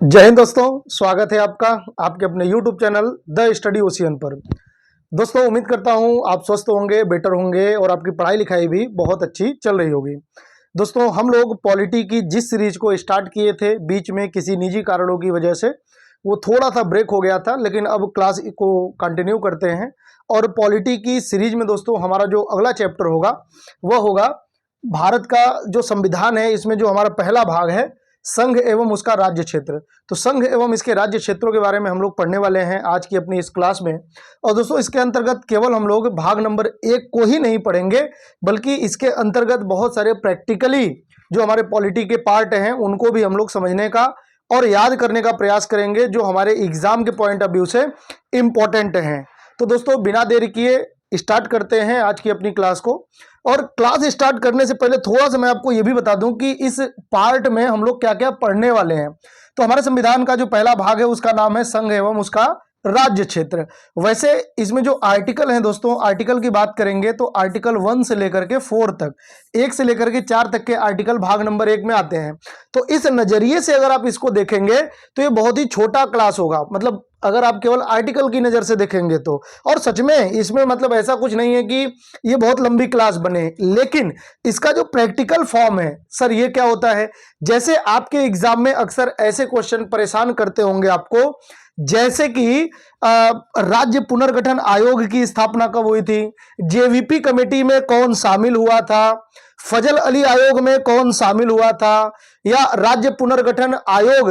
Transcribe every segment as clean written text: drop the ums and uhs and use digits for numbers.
जय हिंद दोस्तों, स्वागत है आपका आपके अपने YouTube channel the study ocean पर। दोस्तों उम्मीद करता हूं आप स्वस्थ होंगे, बेटर होंगे और आपकी पढ़ाई लिखाई भी बहुत अच्छी चल रही होगी। दोस्तों हम लोग पॉलिटी की जिस सीरीज को स्टार्ट किए थे, बीच में किसी निजी कारणों की वजह से वो थोड़ा सा ब्रेक हो गया था, लेकिन अब क्लास को कंटिन्यू करते हैं। और पॉलिटी की सीरीज में दोस्तों हमारा जो अगला चैप्टर होगा वह होगा भारत का जो संविधान है। इसमें जो हमारा पहला भाग है संघ एवं उसका राज्य क्षेत्र, तो संघ एवं इसके राज्य क्षेत्रों के बारे में हम लोग पढ़ने वाले हैं आज की अपनी इस क्लास में। और दोस्तों इसके अंतर्गत केवल हम लोग भाग नंबर 1 को ही नहीं पढ़ेंगे, बल्कि इसके अंतर्गत बहुत सारे प्रैक्टिकली जो हमारे पॉलिटी के पार्ट हैं उनको भी हम लोग समझने का और याद करने का प्रयास करेंगे, जो हमारे एग्जाम के पॉइंट ऑफ व्यू से इम्पोर्टेंट हैं। तो दोस्तों बिना देरी किए स्टार्ट करते हैं आज की अपनी क्लास को। और क्लास स्टार्ट करने से पहले थोड़ा सा मैं आपको यह भी बता दूं कि इस पार्ट में हम लोग क्या क्या पढ़ने वाले हैं। तो हमारे संविधान का जो पहला भाग है उसका नाम है संघ एवं उसका राज्य क्षेत्र। वैसे इसमें जो आर्टिकल हैं दोस्तों, आर्टिकल की बात करेंगे तो आर्टिकल 1 से लेकर के 4 तक, 1 से लेकर के 4 तक के आर्टिकल भाग नंबर 1 में आते हैं। तो इस नजरिए से अगर आप इसको देखेंगे तो ये बहुत ही छोटा क्लास होगा, मतलब अगर आप केवल आर्टिकल की नजर से देखेंगे तो। और सच में इसमें मतलब ऐसा कुछ नहीं है कि ये बहुत लंबी क्लास बने, लेकिन इसका जो प्रैक्टिकल फॉर्म है सर, ये क्या होता है, जैसे आपके एग्जाम में अक्सर ऐसे क्वेश्चन परेशान करते होंगे आपको, जैसे कि राज्य पुनर्गठन आयोग की स्थापना कब हुई थी, जेवीपी कमेटी में कौन शामिल हुआ था, फजल अली आयोग में कौन शामिल हुआ था, या राज्य पुनर्गठन आयोग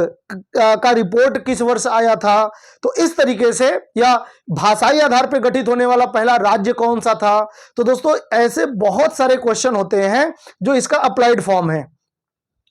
का रिपोर्ट किस वर्ष आया था। तो इस तरीके से, या भाषाई आधार पर गठित होने वाला पहला राज्य कौन सा था। तो दोस्तों ऐसे बहुत सारे क्वेश्चन होते हैं जो इसका अप्लाइड फॉर्म है,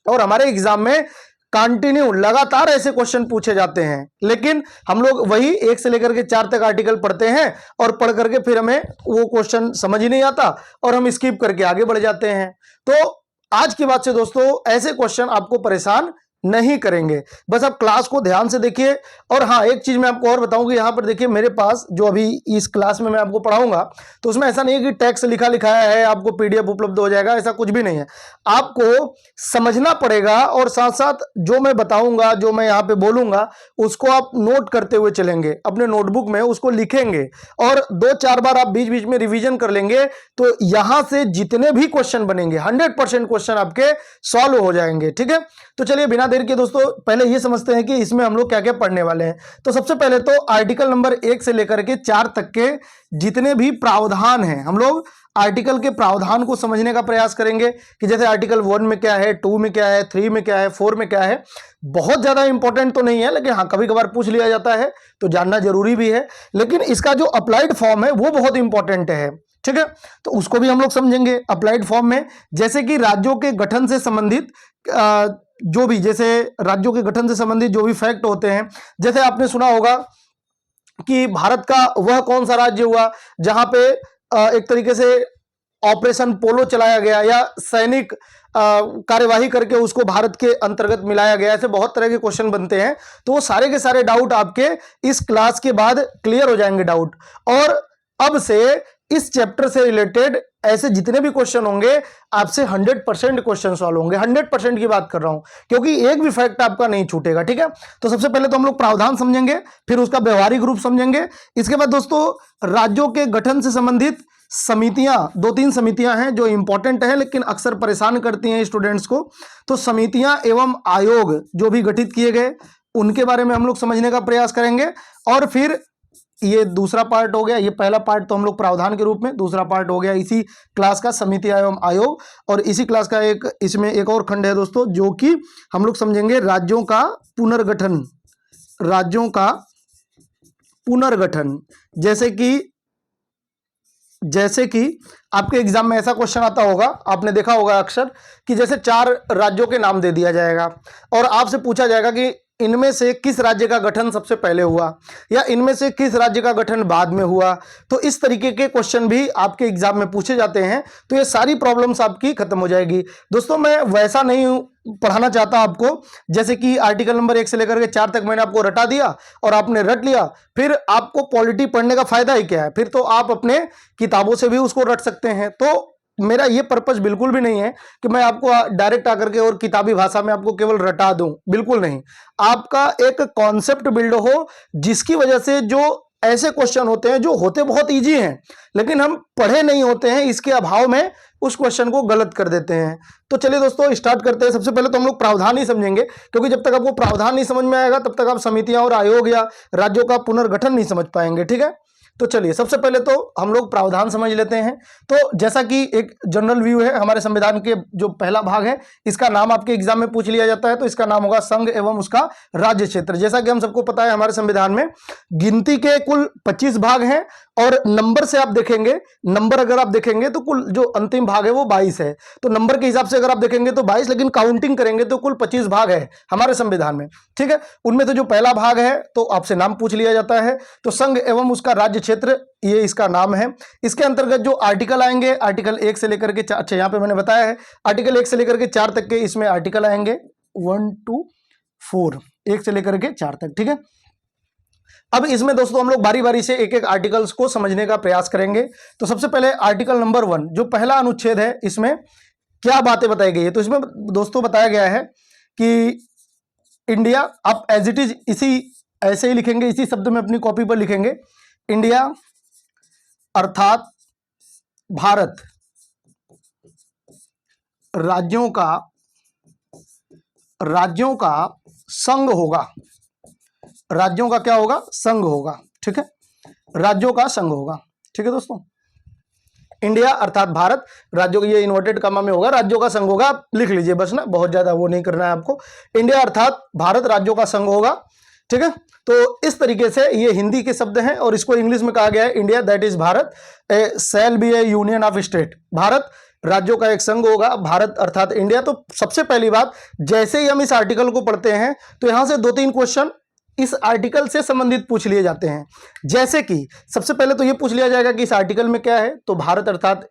और हमारे एग्जाम में कंटिन्यू लगातार ऐसे क्वेश्चन पूछे जाते हैं। लेकिन हम लोग वही 1 से लेकर के 4 तक आर्टिकल पढ़ते हैं और पढ़ करके फिर हमें वो क्वेश्चन समझ ही नहीं आता और हम स्किप करके आगे बढ़ जाते हैं। तो आज की बात से दोस्तों ऐसे क्वेश्चन आपको परेशान नहीं करेंगे, बस आप क्लास को ध्यान से देखिए। और हाँ, एक चीज मैं आपको और बताऊंगी, यहां पर देखिए मेरे पास जो अभी इस क्लास में मैं आपको पढ़ाऊंगा तो उसमें ऐसा नहीं है कि टेक्स्ट लिखाया है आपको पीडीएफ उपलब्ध हो जाएगा, ऐसा कुछ भी नहीं है। आपको समझना पड़ेगा और साथ साथ जो मैं बताऊंगा, जो मैं यहाँ पे बोलूंगा, उसको आप नोट करते हुए चलेंगे, अपने नोटबुक में उसको लिखेंगे और 2-4 बार आप बीच बीच में रिविजन कर लेंगे। तो यहां से जितने भी क्वेश्चन बनेंगे 100% क्वेश्चन आपके सॉल्व हो जाएंगे। ठीक है, तो चलिए बिना देर के दोस्तों पहले ये समझते हैं कि इसमें हम लोग क्या क्या पढ़ने वाले हैं। तो सबसे पहले तो आर्टिकल नंबर 1 से लेकर के 4 तक के जितने भी प्रावधान हैं, हम लोग आर्टिकल के प्रावधान को समझने का प्रयास करेंगे कि जैसे आर्टिकल 1 में क्या है, 2 में क्या है, 3 में क्या है, 4 में क्या है। बहुत ज्यादा इंपॉर्टेंट तो नहीं है, लेकिन हाँ कभी कभार पूछ लिया जाता है तो जानना जरूरी भी है। लेकिन इसका जो अप्लाइड फॉर्म है वो बहुत इंपॉर्टेंट है। ठीक है, तो उसको भी हम लोग समझेंगे अप्लाइड फॉर्म में। जैसे कि राज्यों के गठन से संबंधित जो भी, जैसे राज्यों के गठन से संबंधित जो भी फैक्ट होते हैं, जैसे आपने सुना होगा कि भारत का वह कौन सा राज्य हुआ जहां पे एक तरीके से ऑपरेशन पोलो चलाया गया या सैनिक कार्यवाही करके उसको भारत के अंतर्गत मिलाया गया। ऐसे बहुत तरह के क्वेश्चन बनते हैं, तो वो सारे के सारे डाउट आपके इस क्लास के बाद क्लियर हो जाएंगे डाउट। और अब से इस चैप्टर से रिलेटेड ऐसे जितने भी क्वेश्चन होंगे आपसे 100% क्वेश्चन सॉल्व होंगे। 100% की बात कर रहा हूं, क्योंकि एक भी फैक्ट आपका नहीं छूटेगा। ठीक है, तो सबसे पहले तो हम लोग प्रावधान समझेंगे, फिर उसका व्यवहारिक रूप समझेंगे। इसके बाद दोस्तों राज्यों के गठन से संबंधित समितियां, 2-3 समितियां हैं जो इंपॉर्टेंट है लेकिन अक्सर परेशान करती हैं स्टूडेंट्स को। तो समितियां एवं आयोग जो भी गठित किए गए उनके बारे में हम लोग समझने का प्रयास करेंगे। और फिर ये दूसरा पार्ट हो गया, ये पहला पार्ट तो हम लोग प्रावधान के रूप में, दूसरा पार्ट हो गया इसी क्लास का समिति एवं आयोग। और इसी क्लास का एक इसमें एक और खंड है दोस्तों, जो कि हम लोग समझेंगे राज्यों का पुनर्गठन। राज्यों का पुनर्गठन, जैसे कि आपके एग्जाम में ऐसा क्वेश्चन आता होगा, आपने देखा होगा अक्सर कि जैसे 4 राज्यों के नाम दे दिया जाएगा और आपसे पूछा जाएगा कि इनमें से किस राज्य का गठन सबसे पहले हुआ या इनमें से किस राज्य का गठन बाद में हुआ। तो इस तरीके के क्वेश्चन भी आपके एग्जाम में पूछे जाते हैं। तो ये सारी प्रॉब्लम्स आपकी खत्म हो जाएगी। दोस्तों मैं वैसा नहीं पढ़ाना चाहता आपको, जैसे कि आर्टिकल नंबर 1 से लेकर के 4 तक मैंने आपको रटा दिया और आपने रट लिया, फिर आपको पॉलिटी पढ़ने का फायदा ही क्या है। फिर तो आप अपने किताबों से भी उसको रट सकते हैं। तो मेरा ये पर्पस बिल्कुल भी नहीं है कि मैं आपको डायरेक्ट आकर के और किताबी भाषा में आपको केवल रटा दूं, बिल्कुल नहीं। आपका एक कॉन्सेप्ट बिल्ड हो जिसकी वजह से जो ऐसे क्वेश्चन होते हैं जो होते बहुत इजी हैं लेकिन हम पढ़े नहीं होते हैं, इसके अभाव में उस क्वेश्चन को गलत कर देते हैं। तो चलिए दोस्तों स्टार्ट करते हैं। सबसे पहले तो हम लोग प्रावधान ही समझेंगे, क्योंकि जब तक आपको प्रावधान नहीं समझ में आएगा तब तक आप समितियां और आयोग या राज्यों का पुनर्गठन नहीं समझ पाएंगे। ठीक है, तो चलिए सबसे पहले तो हम लोग प्रावधान समझ लेते हैं। तो जैसा कि एक जनरल व्यू है हमारे संविधान के, जो पहला भाग है इसका नाम आपके एग्जाम में पूछ लिया जाता है, तो इसका नाम होगा संघ एवं उसका राज्य क्षेत्र। जैसा कि हम सबको पता है हमारे संविधान में गिनती के कुल 25 भाग हैं और नंबर से आप देखेंगे, नंबर अगर आप देखेंगे तो कुल जो अंतिम भाग है वो 22 है। तो नंबर के हिसाब से अगर आप देखेंगे तो 22, लेकिन काउंटिंग करेंगे तो कुल 25 भाग है हमारे संविधान में। ठीक है, उनमें से जो पहला भाग है तो आपसे नाम पूछ लिया जाता है, तो संघ एवं उसका राज्य क्षेत्र ये इसका नाम है। इसके अंतर्गत जो आर्टिकल आएंगे, आर्टिकल 1 से लेकर के 4, अच्छा यहाँ पे मैंने बताया है आर्टिकल 1 से लेकर के 4 तक के इसमें आर्टिकल आएंगे, 1 2 4, 1 से लेकर के 4 तक। ठीक है, अब इसमें दोस्तों हम लोग बारी बारी से एक एक आर्टिकल्स को समझने का प्रयास करेंगे। तो सबसे पहले आर्टिकल नंबर 1 जो पहला अनुच्छेद है, इसमें क्या बातें बताई गई है। तो इसमें दोस्तों बताया गया है कि इंडिया, आप एज इट इज इसी ऐसे ही लिखेंगे, इसी शब्द में अपनी कॉपी पर लिखेंगे, इंडिया अर्थात भारत राज्यों का संघ होगा। राज्यों का क्या होगा? संघ होगा। ठीक है, राज्यों का संघ होगा। ठीक है दोस्तों, इंडिया अर्थात भारत राज्यों, ये इन्वर्टेड कॉमा में होगा, राज्यों का संघ होगा, आप लिख लीजिए बस ना, बहुत ज्यादा वो नहीं करना है आपको। इंडिया अर्थात भारत राज्यों का संघ होगा। ठीक है, तो इस तरीके से ये हिंदी के शब्द हैं और इसको इंग्लिश में कहा गया है India that is Bharat a shall be a union of state. Bharat राज्यों का एक संघ होगा, भारत अर्थात इंडिया। तो सबसे पहली बात, जैसे ही हम इस आर्टिकल को पढ़ते हैं तो यहां से 2-3 क्वेश्चन इस आर्टिकल से संबंधित पूछ लिए जाते हैं। जैसे कि सबसे पहले तो ये पूछ लिया जाएगा कि इस आर्टिकल में क्या है, तो भारत अर्थात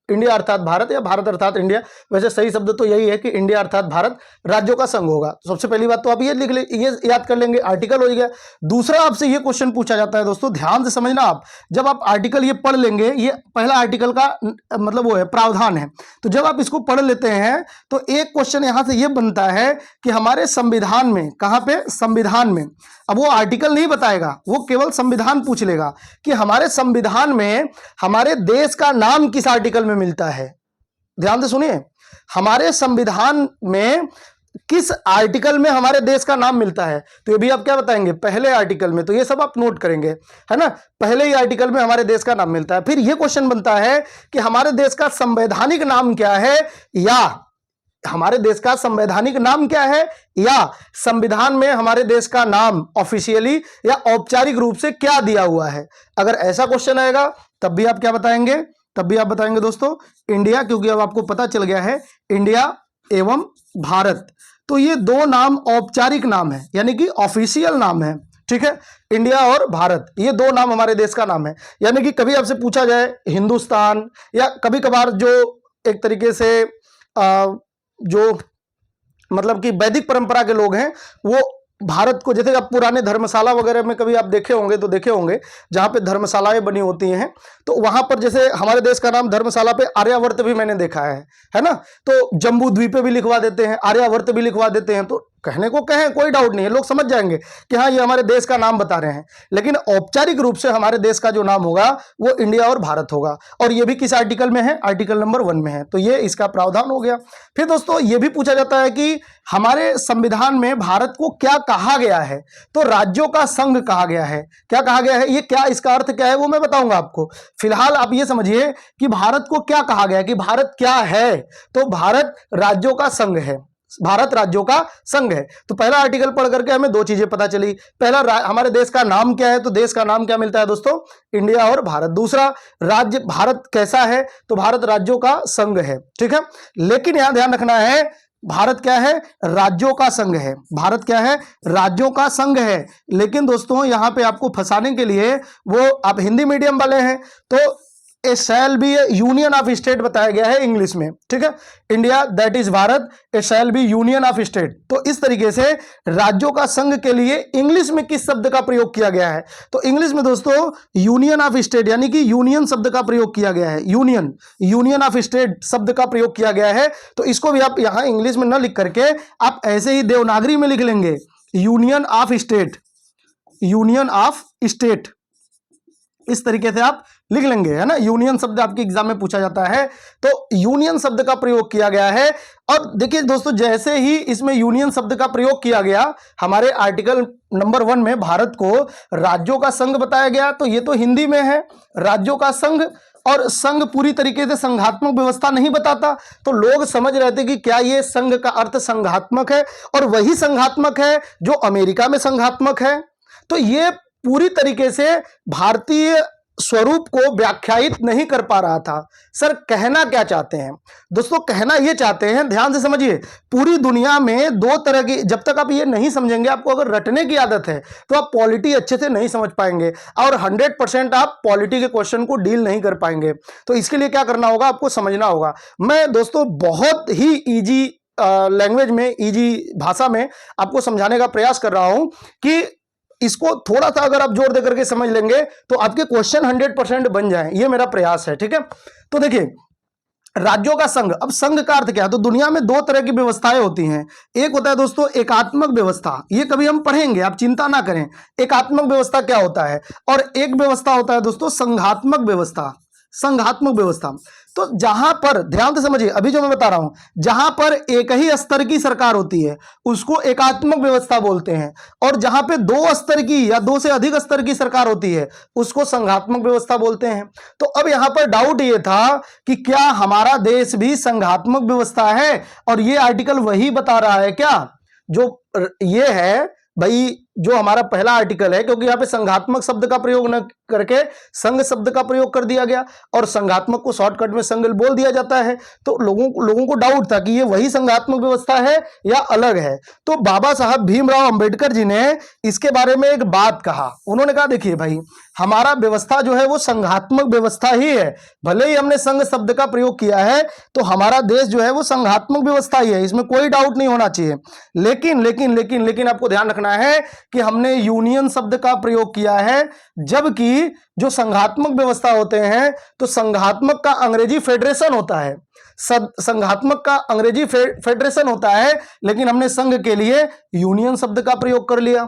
इंडिया अर्थात भारत या भारत अर्थात इंडिया, वैसे सही शब्द तो यही है कि इंडिया अर्थात भारत राज्यों का संघ होगा। तो सबसे पहली बात तो आप ये लिख ले, ये याद कर लेंगे, आर्टिकल हो गया। दूसरा आपसे ये क्वेश्चन पूछा जाता है दोस्तों, ध्यान से समझना आप, जब आप आर्टिकल ये पढ़ लेंगे, ये पहला आर्टिकल का मतलब वो है प्रावधान है, तो जब आप इसको पढ़ लेते हैं तो एक क्वेश्चन यहां से ये बनता है कि हमारे संविधान में, कहां पे? संविधान में। अब वो आर्टिकल नहीं बताएगा, वो केवल संविधान पूछ लेगा कि हमारे संविधान में हमारे देश का नाम किस आर्टिकल में मिलता है। ध्यान से सुनिए, हमारे संविधान में किस आर्टिकल में हमारे देश का नाम मिलता है। तो ये भी आप क्या बताएंगे? पहले आर्टिकल में। तो ये सब आप नोट करेंगे, है ना, पहले ही आर्टिकल में हमारे देश का नाम मिलता है। फिर ये क्वेश्चन बनता है कि हमारे देश का संवैधानिक नाम क्या है, या हमारे देश का संवैधानिक नाम क्या है, या संविधान में हमारे देश का नाम ऑफिशियली या औपचारिक रूप से क्या दिया हुआ है। अगर ऐसा क्वेश्चन आएगा तब भी आप क्या बताएंगे? तब भी आप बताएंगे दोस्तों इंडिया, क्योंकि अब आपको पता चल गया है इंडिया एवं भारत, तो ये 2 नाम औपचारिक नाम है, यानी कि ऑफिशियल नाम है। ठीक है, इंडिया और भारत, ये 2 नाम हमारे देश का नाम है। यानी कि कभी आपसे पूछा जाए हिंदुस्तान, या कभी कभार जो एक तरीके से जो मतलब कि वैदिक परंपरा के लोग हैं वो भारत को, जैसे आप पुराने धर्मशाला वगैरह में कभी आप देखे होंगे, तो देखे होंगे जहां पे धर्मशालाएं बनी होती हैं, तो वहां पर जैसे हमारे देश का नाम धर्मशाला पे आर्यावर्त भी मैंने देखा है ना, तो जम्बू द्वीप भी लिखवा देते हैं, आर्यावर्त भी लिखवा देते हैं। तो कहने को कहें, कोई डाउट नहीं है, लोग समझ जाएंगे कि हाँ ये हमारे देश का नाम बता रहे हैं, लेकिन औपचारिक रूप से हमारे देश का जो नाम होगा वो इंडिया और भारत होगा। और ये भी किस आर्टिकल में है? आर्टिकल नंबर 1 में है। तो ये इसका प्रावधान हो गया। फिर दोस्तों ये भी पूछा जाता है कि हमारे संविधान में भारत को क्या कहा गया है, तो राज्यों का संघ कहा गया है। क्या कहा गया है, ये क्या, इसका अर्थ क्या है वो मैं बताऊंगा आपको। फिलहाल आप ये समझिए कि भारत को क्या कहा गया है, कि भारत क्या है, तो भारत राज्यों का संघ है, भारत राज्यों का संघ है। तो पहला आर्टिकल पढ़ करके हमें 2 चीजें पता चली। पहला, हमारे देश का नाम क्या है, तो देश का नाम क्या मिलता है दोस्तों? इंडिया और भारत। दूसरा, राज्य भारत कैसा है, तो भारत राज्यों का संघ है। ठीक है, लेकिन यहां ध्यान रखना है, भारत क्या है? राज्यों का संघ है। भारत क्या है? राज्यों का संघ है। लेकिन दोस्तों यहां पे आपको फंसाने के लिए, वो आप हिंदी मीडियम वाले हैं तो a shall be a union of state बताया गया है इंग्लिश में, ठीक है। India that is Bharat, a shall be union of state. तो इस तरीके से राज्यों का संघ के लिए इंग्लिश में किस शब्द का प्रयोग किया गया है? तो इंग्लिश में दोस्तों यूनियन ऑफ स्टेट यानी कि यूनियन शब्द का प्रयोग किया गया है। यूनियन ऑफ स्टेट शब्द का प्रयोग किया गया है। तो इसको भी आप यहां इंग्लिश में न लिख करके आप ऐसे ही देवनागरी में लिख लेंगे, union of state, union of state, इस तरीके से आप लिख लेंगे, है ना। यूनियन शब्द आपके एग्जाम में पूछा जाता है, तो यूनियन शब्द का प्रयोग किया गया है। और देखिए दोस्तों, जैसे ही इसमें यूनियन शब्द का प्रयोग किया गया, हमारे आर्टिकल नंबर 1 में भारत को राज्यों का संघ बताया गया। तो ये तो हिंदी में है, राज्यों का संघ, और संघ पूरी तरीके से संघात्मक व्यवस्था नहीं बताता। तो लोग समझ रहे थे कि क्या ये संघ का अर्थ संघात्मक है, और वही संघात्मक है जो अमेरिका में संघात्मक है। तो ये पूरी तरीके से भारतीय स्वरूप को व्याख्यायित नहीं कर पा रहा था। सर कहना क्या चाहते हैं दोस्तों? कहना ये चाहते हैं, ध्यान से समझिए, पूरी दुनिया में दो तरह की, जब तक आप ये नहीं समझेंगे, आपको अगर रटने की आदत है तो आप पॉलिटी अच्छे से नहीं समझ पाएंगे, और 100% आप पॉलिटी के क्वेश्चन को डील नहीं कर पाएंगे। तो इसके लिए क्या करना होगा, आपको समझना होगा। मैं दोस्तों बहुत ही ईजी लैंग्वेज में, ईजी भाषा में आपको समझाने का प्रयास कर रहा हूं कि इसको थोड़ा सा अगर आप जोर देकर के समझ लेंगे तो आपके क्वेश्चन 100% बन जाएं। ये मेरा प्रयास है, ठीक है। तो देखिए, राज्यों का संघ, अब संघ का अर्थ क्या है? तो दुनिया में दो तरह की व्यवस्थाएं होती हैं। एक होता है दोस्तों एकात्मक व्यवस्था, ये कभी हम पढ़ेंगे, आप चिंता ना करें। एकात्मक व्यवस्था क्या होता है? और एक व्यवस्था होता है दोस्तों संघात्मक व्यवस्था। संघात्मक व्यवस्था, तो जहां पर, ध्यान से समझिए अभी जो मैं बता रहा हूं, जहां पर एक ही स्तर की सरकार होती है उसको एकात्मक व्यवस्था बोलते हैं, और जहां पे 2 स्तर की या 2 से अधिक स्तर की सरकार होती है उसको संघात्मक व्यवस्था बोलते हैं। तो अब यहां पर डाउट ये था कि क्या हमारा देश भी संघात्मक व्यवस्था है, और ये आर्टिकल वही बता रहा है क्या जो ये है भाई, जो हमारा पहला आर्टिकल है, क्योंकि यहां पे संघात्मक शब्द का प्रयोग न करके संघ शब्द का प्रयोग कर दिया गया, और संघात्मक को शॉर्टकट में संघ बोल दिया जाता है। तो लोगों को डाउट था कि ये वही संघात्मक व्यवस्था है या अलग है। तो बाबा साहब भीमराव अंबेडकर जी ने इसके बारे में एक बात कहा। उन्होंने कहा देखिए भाई, हमारा व्यवस्था जो है वो संघात्मक व्यवस्था ही है, भले ही हमने संघ शब्द का प्रयोग किया है, तो हमारा देश जो है वो संघात्मक व्यवस्था ही है, इसमें कोई डाउट नहीं होना चाहिए। लेकिन लेकिन लेकिन लेकिन आपको ध्यान रखना है कि हमने यूनियन शब्द का प्रयोग किया है, जबकि जो संघात्मक व्यवस्था होते हैं तो संघात्मक का अंग्रेजी फेडरेशन होता है, संघात्मक का अंग्रेजी फेडरेशन होता है, लेकिन हमने संघ के लिए यूनियन शब्द का प्रयोग कर लिया।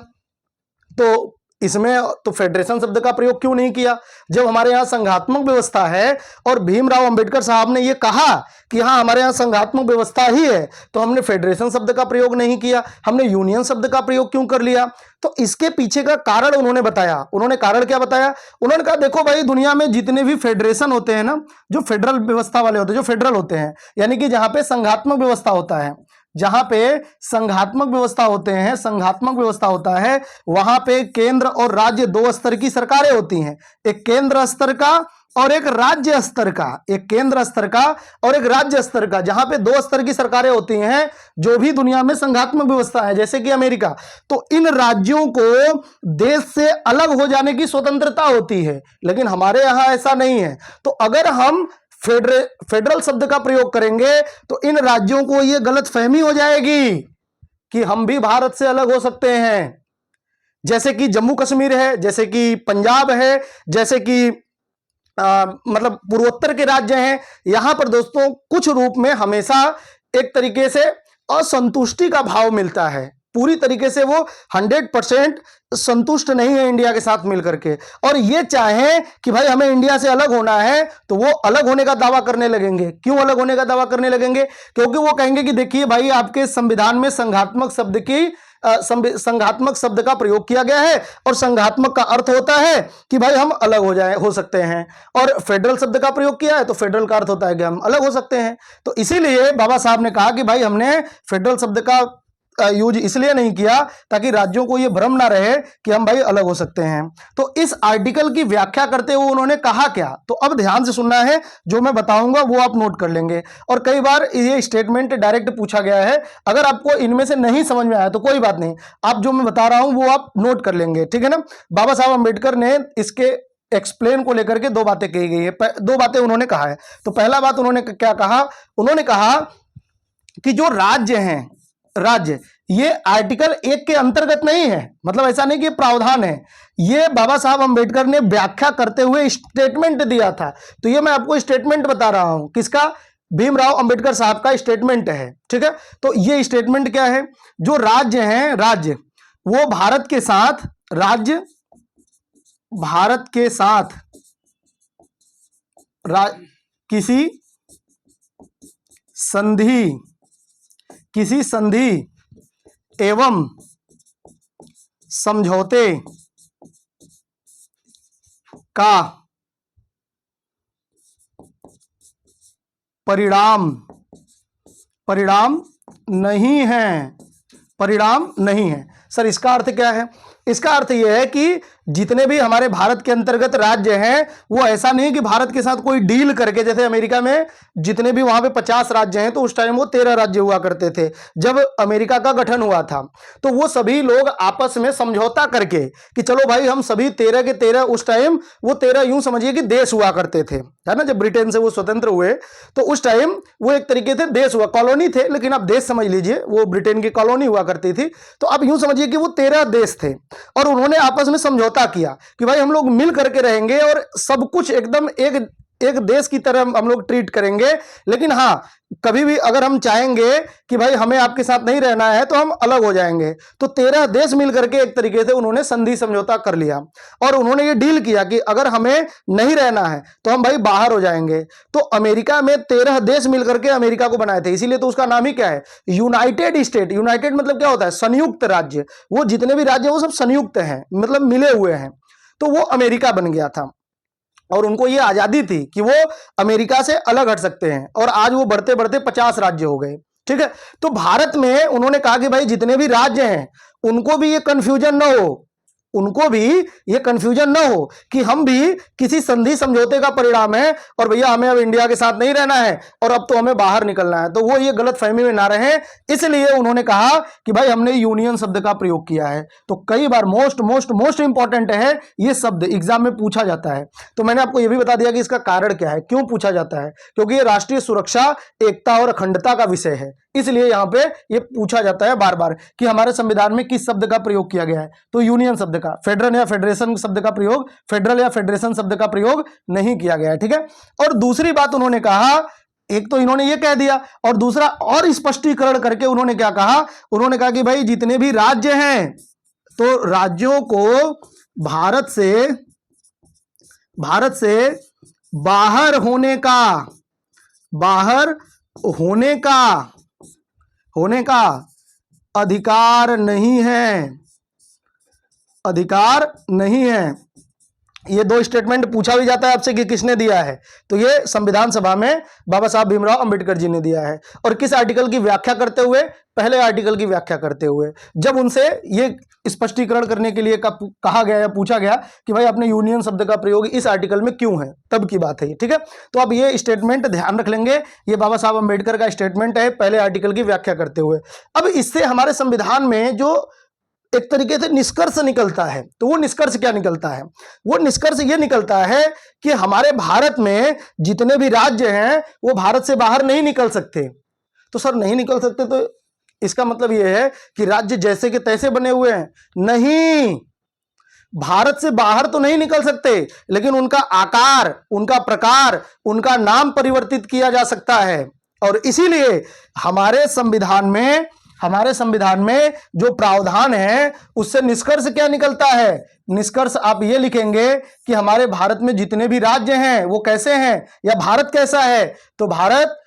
तो इसमें तो फेडरेशन शब्द का प्रयोग क्यों नहीं किया, जब हमारे यहां संघात्मक व्यवस्था है? और भीमराव अंबेडकर साहब ने यह कहा कि हाँ हमारे यहां संघात्मक व्यवस्था ही है, तो हमने फेडरेशन शब्द का प्रयोग नहीं किया, हमने यूनियन शब्द का प्रयोग क्यों कर लिया? तो इसके पीछे का कारण उन्होंने बताया। उन्होंने कारण क्या बताया? उन्होंने कहा देखो भाई, दुनिया में जितने भी फेडरेशन होते हैं ना, जो फेडरल व्यवस्था वाले होते हैं, जो फेडरल होते हैं, यानी कि जहां पे संघात्मक व्यवस्था होता है, जहां पे संघात्मक व्यवस्था होते हैं, संघात्मक व्यवस्था होता है, वहां पे केंद्र और राज्य 2 स्तर की सरकारें होती हैं, एक केंद्र स्तर का और एक राज्य स्तर का, एक केंद्र स्तर का और एक राज्य स्तर का, जहां पे 2 स्तर की सरकारें होती हैं जो भी दुनिया में संघात्मक व्यवस्था है, जैसे कि अमेरिका। तो इन राज्यों को देश से अलग हो जाने की स्वतंत्रता होती है, लेकिन हमारे यहां ऐसा नहीं है। तो अगर हम फेडरल शब्द का प्रयोग करेंगे तो इन राज्यों को यह गलतफहमी हो जाएगी कि हम भी भारत से अलग हो सकते हैं, जैसे कि जम्मू कश्मीर है, जैसे कि पंजाब है, जैसे कि मतलब पूर्वोत्तर के राज्य हैं। यहां पर दोस्तों कुछ रूप में हमेशा एक तरीके से असंतुष्टि का भाव मिलता है, पूरी तरीके से वो 100% संतुष्ट नहीं है इंडिया के साथ मिलकर के, और ये चाहें कि भाई हमें इंडिया से अलग होना है तो वो अलग होने का दावा करने लगेंगे। क्यों अलग होने का दावा करने लगेंगे? क्योंकि वो कहेंगे कि देखिए भाई, आपके संविधान में संघात्मक शब्द का प्रयोग किया गया है, और संघात्मक का अर्थ होता है कि भाई हम अलग हो सकते हैं, और फेडरल शब्द का प्रयोग किया है तो फेडरल का अर्थ होता है कि हम अलग हो सकते हैं। तो इसीलिए बाबा साहब ने कहा कि भाई हमने फेडरल शब्द का यूज इसलिए नहीं किया ताकि राज्यों को यह भ्रम ना रहे कि हम भाई अलग हो सकते हैं। तो इस आर्टिकल की व्याख्या करते हुए उन्होंने कहा क्या, तो अब ध्यान से सुनना है, जो मैं बताऊंगा वो आप नोट कर लेंगे। और कई बार ये स्टेटमेंट डायरेक्ट पूछा गया है, अगर आपको इनमें से नहीं समझ में आया तो कोई बात नहीं, आप जो मैं बता रहा हूं वो आप नोट कर लेंगे, ठीक है ना। बाबा साहब अम्बेडकर ने इसके एक्सप्लेन को लेकर के दो बातें कही गई है, दो बातें उन्होंने कहा है। तो पहला बात उन्होंने क्या कहा, उन्होंने कहा कि जो राज्य हैं, राज्य ये आर्टिकल 1 के अंतर्गत नहीं है, मतलब ऐसा नहीं कि प्रावधान है, ये बाबा साहब अंबेडकर ने व्याख्या करते हुए स्टेटमेंट दिया था। तो ये मैं आपको स्टेटमेंट बता रहा हूं, किसका, भीमराव अंबेडकर साहब का स्टेटमेंट है, ठीक है। तो ये स्टेटमेंट क्या है, जो राज्य हैं, राज्य वो भारत के साथ, राज्य भारत के साथ किसी संधि एवं समझौते का परिणाम नहीं है, परिणाम नहीं है। सर इसका अर्थ क्या है, इसका अर्थ यह है कि जितने भी हमारे भारत के अंतर्गत राज्य हैं, वो ऐसा नहीं कि भारत के साथ कोई डील करके, जैसे अमेरिका में जितने भी वहां पे 50 राज्य हैं, तो उस टाइम वो 13 राज्य हुआ करते थे जब अमेरिका का गठन हुआ था। तो वो सभी लोग आपस में समझौता करके कि चलो भाई हम सभी 13 के 13, उस टाइम वो 13 यूं समझिए कि देश हुआ करते थे, है ना। जब ब्रिटेन से वो स्वतंत्र हुए तो उस टाइम वो एक तरीके से देश हुआ, कॉलोनी थे, लेकिन आप देश समझ लीजिए, वो ब्रिटेन की कॉलोनी हुआ करती थी। तो आप यूं समझिए कि वो 13 देश थे और उन्होंने आपस में समझौता किया कि भाई हम लोग मिल करके रहेंगे और सब कुछ एकदम एक देश की तरह हम लोग ट्रीट करेंगे। लेकिन हाँ, कभी भी अगर हम चाहेंगे कि भाई हमें आपके साथ नहीं रहना है तो हम अलग हो जाएंगे। तो 13 देश मिल करके एक तरीके से उन्होंने संधि समझौता कर लिया और उन्होंने ये डील किया कि अगर हमें नहीं रहना है तो हम भाई बाहर हो जाएंगे। तो अमेरिका में 13 देश मिल करके अमेरिका को बनाए थे, इसीलिए तो उसका नाम ही क्या है, यूनाइटेड स्टेट। यूनाइटेड मतलब क्या होता है, संयुक्त राज्य। वो जितने भी राज्य वो सब संयुक्त हैं, मतलब मिले हुए हैं। तो वो अमेरिका बन गया था और उनको ये आजादी थी कि वो अमेरिका से अलग हट सकते हैं। और आज वो बढ़ते बढ़ते 50 राज्य हो गए, ठीक है। तो भारत में उन्होंने कहा कि भाई जितने भी राज्य हैं उनको भी ये कंफ्यूजन ना हो, उनको भी ये कंफ्यूजन ना हो कि हम भी किसी संधि समझौते का परिणाम है और भैया हमें अब इंडिया के साथ नहीं रहना है और अब तो हमें बाहर निकलना है। तो वो ये गलत फहमी में ना रहे, इसलिए उन्होंने कहा कि भाई हमने यूनियन शब्द का प्रयोग किया है। तो कई बार मोस्ट इंपॉर्टेंट है ये शब्द, एग्जाम में पूछा जाता है। तो मैंने आपको यह भी बता दिया कि इसका कारण क्या है, क्यों पूछा जाता है, क्योंकि ये राष्ट्रीय सुरक्षा, एकता और अखंडता का विषय है, इसलिए यहां पे ये पूछा जाता है बार बार कि हमारे संविधान में किस शब्द का प्रयोग किया गया है। तो यूनियन शब्द का, फेडरल या फेडरेशन शब्द का प्रयोग, फेडरल या फेडरेशन शब्द का प्रयोग नहीं किया गया है, ठीक है। और दूसरी बात उन्होंने कहा, एक तो इन्होंने ये कह दिया और दूसरा और स्पष्टीकरण करके उन्होंने क्या कहा, उन्होंने कहा कि भाई जितने भी राज्य हैं तो राज्यों को भारत से बाहर होने का अधिकार नहीं है। ये दो स्टेटमेंट पूछा भी जाता है आपसे कि किसने दिया है, तो ये संविधान सभा में बाबा साहब भीमराव अंबेडकर जी ने दिया है। और किस आर्टिकल की व्याख्या करते हुए, पहले आर्टिकल की व्याख्या करते हुए। जब उनसे ये स्पष्टीकरण करने के लिए कहा गया या पूछा गया कि भाई आपने यूनियन शब्द का प्रयोग इस आर्टिकल में क्यों है, तब की बात है ये, ठीक है। तो अब ये स्टेटमेंट ध्यान रख लेंगे, ये बाबा साहब अंबेडकर का स्टेटमेंट है पहले आर्टिकल की व्याख्या करते हुए। अब इससे हमारे संविधान में जो एक तरीके से निष्कर्ष निकलता है, तो वो निष्कर्ष क्या निकलता है, वो निष्कर्ष ये निकलता है कि हमारे भारत में जितने भी राज्य हैं वो भारत से बाहर नहीं निकल सकते। तो सर नहीं निकल सकते तो इसका मतलब ये है कि राज्य जैसे के तैसे बने हुए हैं? नहीं, भारत से बाहर तो नहीं निकल सकते, लेकिन उनका आकार, उनका प्रकार, उनका नाम परिवर्तित किया जा सकता है। और इसीलिए हमारे संविधान में जो प्रावधान है उससे निष्कर्ष क्या निकलता है, निष्कर्ष आप ये लिखेंगे कि हमारे भारत में जितने भी राज्य हैं वो कैसे हैं या भारत कैसा है। तो भारत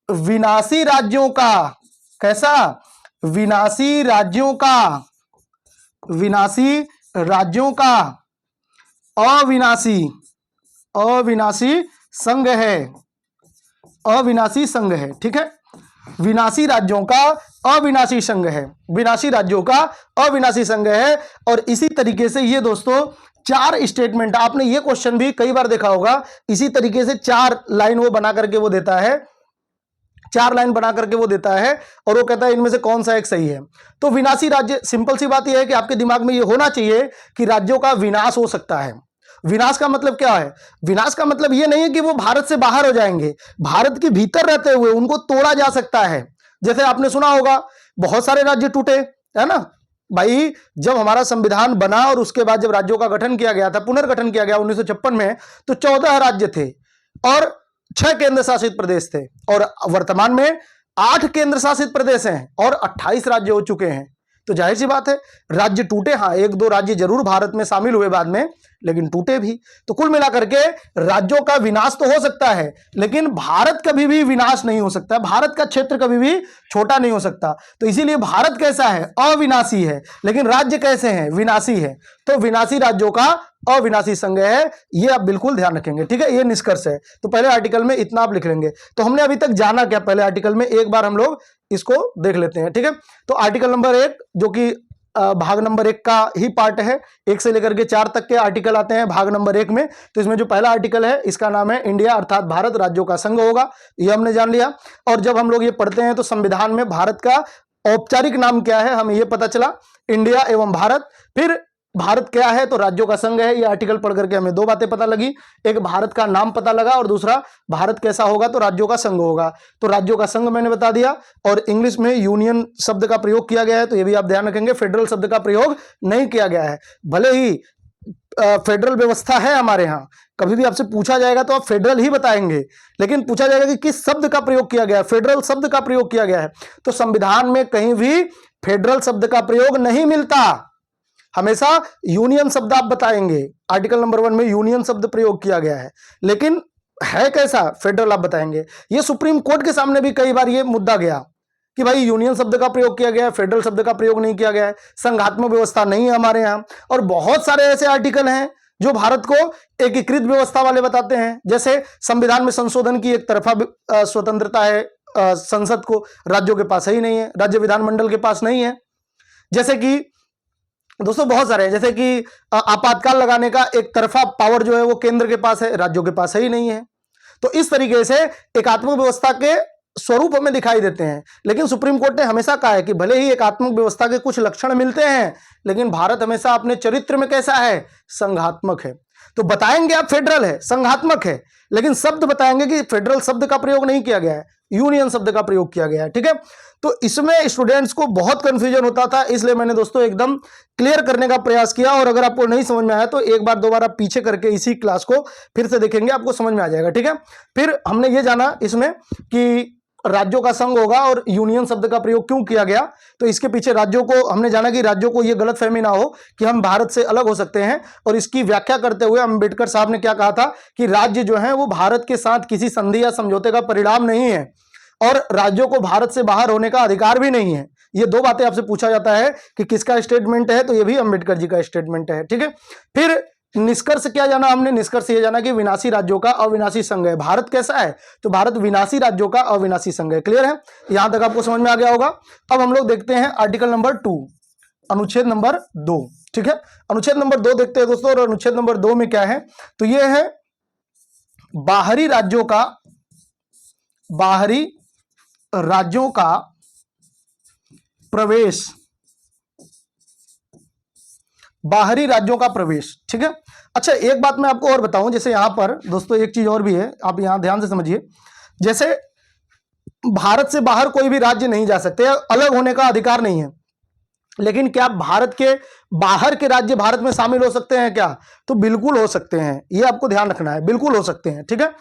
विनाशी राज्यों का, कैसा, विनाशी राज्यों का अविनाशी संघ है, ठीक है। विनाशी राज्यों का अविनाशी संघ है, विनाशी राज्यों का अविनाशी संघ है। और इसी तरीके से ये दोस्तों 4 स्टेटमेंट, आपने ये क्वेश्चन भी कई बार देखा होगा, इसी तरीके से 4 लाइन वो बना करके वो देता है, 4 लाइन बना करके वो देता है और वो कहता है इनमें से कौन सा एक सही है। तो विनाशी राज्य, सिंपल सी बात यह है कि आपके दिमाग में ये होना चाहिए कि राज्यों का विनाश हो सकता है। विनाश का मतलब क्या है? विनाश का मतलब ये नहीं है कि वो भारत से बाहर हो जाएंगे, भारत के भीतर रहते हुए उनको तोड़ा जा सकता है। जैसे आपने सुना होगा बहुत सारे राज्य टूटे, है ना भाई। जब हमारा संविधान बना और उसके बाद जब राज्यों का गठन किया गया था, पुनर्गठन किया गया 1956 में, तो 14 राज्य थे और 6 केंद्र शासित प्रदेश थे, और वर्तमान में 8 केंद्र शासित प्रदेश हैं और 28 राज्य हो चुके हैं। तो जाहिर सी बात है राज्य टूटे, हाँ 1-2 राज्य जरूर भारत में शामिल हुए बाद में, लेकिन टूटे भी। तो कुल मिलाकर के राज्यों का विनाश तो हो सकता है, लेकिन भारत कभी भी विनाश नहीं हो सकता, भारत का क्षेत्र कभी भी छोटा नहीं हो सकता। तो इसीलिए भारत कैसा है? अविनाशी है। लेकिन राज्य कैसे हैं? विनाशी है। तो विनाशी राज्यों का अविनाशी संघ है, ये आप बिल्कुल ध्यान रखेंगे, ठीक है। ये निष्कर्ष है। तो पहले आर्टिकल में इतना आप लिख लेंगे। तो हमने अभी तक जाना क्या पहले आर्टिकल में, एक बार हम लोग इसको देख लेते हैं, ठीक है। तो आर्टिकल नंबर 1 जो कि भाग नंबर 1 का ही पार्ट है, 1 से लेकर के 4 तक के आर्टिकल आते हैं भाग नंबर 1 में। तो इसमें जो पहला आर्टिकल है इसका नाम है इंडिया, अर्थात भारत राज्यों का संघ होगा, ये हमने जान लिया। और जब हम लोग ये पढ़ते हैं तो संविधान में भारत का औपचारिक नाम क्या है हमें ये पता चला, इंडिया एवं भारत। फिर भारत क्या है? तो राज्यों का संघ है। ये आर्टिकल पढ़ करके हमें 2 बातें पता लगी, एक भारत का नाम पता लगा और दूसरा भारत कैसा होगा? तो राज्यों का संघ होगा। तो राज्यों का संघ मैंने बता दिया। और इंग्लिश में यूनियन शब्द का प्रयोग किया गया है, तो ये भी आप ध्यान रखेंगे, फेडरल शब्द का प्रयोग नहीं किया गया है। भले ही फेडरल व्यवस्था है हमारे यहाँ, कभी भी आपसे पूछा जाएगा तो आप फेडरल ही बताएंगे, लेकिन पूछा जाएगा कि किस शब्द का प्रयोग किया गया है, फेडरल शब्द का प्रयोग किया गया है। तो संविधान में कहीं भी फेडरल शब्द का प्रयोग नहीं मिलता, हमेशा यूनियन शब्द आप बताएंगे। आर्टिकल नंबर 1 में यूनियन शब्द प्रयोग किया गया है, लेकिन है कैसा? फेडरल आप बताएंगे। ये सुप्रीम कोर्ट के सामने भी कई बार ये मुद्दा गया कि भाई यूनियन शब्द का प्रयोग किया गया है, फेडरल शब्द का प्रयोग नहीं किया गया है, संघात्मक व्यवस्था नहीं है हमारे यहाँ। और बहुत सारे ऐसे आर्टिकल हैं जो भारत को एकीकृत व्यवस्था वाले बताते हैं। जैसे संविधान में संशोधन की एक तरफा स्वतंत्रता है संसद को, राज्यों के पास ही नहीं है, राज्य विधानमंडल के पास नहीं है। जैसे कि दोस्तों बहुत सारे हैं, जैसे कि आपातकाल लगाने का एक तरफा पावर जो है वो केंद्र के पास है, राज्यों के पास ही नहीं है। तो इस तरीके से एकात्मक व्यवस्था के स्वरूप हमें दिखाई देते हैं। लेकिन सुप्रीम कोर्ट ने हमेशा कहा है कि भले ही एकात्मक व्यवस्था के कुछ लक्षण मिलते हैं, लेकिन भारत हमेशा अपने चरित्र में कैसा है? संघात्मक है। तो बताएंगे आप फेडरल है, संघात्मक है, लेकिन शब्द बताएंगे कि फेडरल शब्द का प्रयोग नहीं किया गया है, यूनियन शब्द का प्रयोग किया गया है, ठीक है। तो इसमें स्टूडेंट्स को बहुत कंफ्यूजन होता था, इसलिए मैंने दोस्तों एकदम क्लियर करने का प्रयास किया। और अगर आपको नहीं समझ में आया तो एक बार 2 बार आप पीछे करके इसी क्लास को फिर से देखेंगे, आपको समझ में आ जाएगा, ठीक है। फिर हमने ये जाना इसमें कि राज्यों का संघ होगा और यूनियन शब्द का प्रयोग क्यों किया गया। तो इसके पीछे राज्यों को हमने जाना कि राज्यों को यह गलतफहमी ना हो कि हम भारत से अलग हो सकते हैं। और इसकी व्याख्या करते हुए अम्बेडकर साहब ने क्या कहा था कि राज्य जो है वो भारत के साथ किसी संधि या समझौते का परिणाम नहीं है और राज्यों को भारत से बाहर होने का अधिकार भी नहीं है। ये 2 बातें आपसे पूछा जाता है कि किसका स्टेटमेंट है, तो ये भी अम्बेडकर जी का स्टेटमेंट है, ठीक है। फिर निष्कर्ष क्या जाना हमने? निष्कर्ष ये जाना कि विनाशी राज्यों का अविनाशी संघ है। भारत कैसा है? तो भारत विनाशी राज्यों का अविनाशी संघ है। क्लियर है? यहां तक आपको समझ में आ गया होगा। अब हम लोग देखते हैं आर्टिकल नंबर 2, अनुच्छेद नंबर 2, ठीक है। अनुच्छेद नंबर 2 देखते हैं दोस्तों। और अनुच्छेद नंबर 2 में क्या है? तो ये है बाहरी राज्यों का प्रवेश, बाहरी राज्यों का प्रवेश, ठीक है। अच्छा एक बात मैं आपको और बताऊं, जैसे यहां पर दोस्तों एक चीज और भी है, आप यहां ध्यान से समझिए। जैसे भारत से बाहर कोई भी राज्य नहीं जा सकते, अलग होने का अधिकार नहीं है, लेकिन क्या भारत के बाहर के राज्य भारत में शामिल हो सकते हैं क्या? तो बिल्कुल हो सकते हैं, ये आपको ध्यान रखना है, बिल्कुल हो सकते हैं, ठीक है।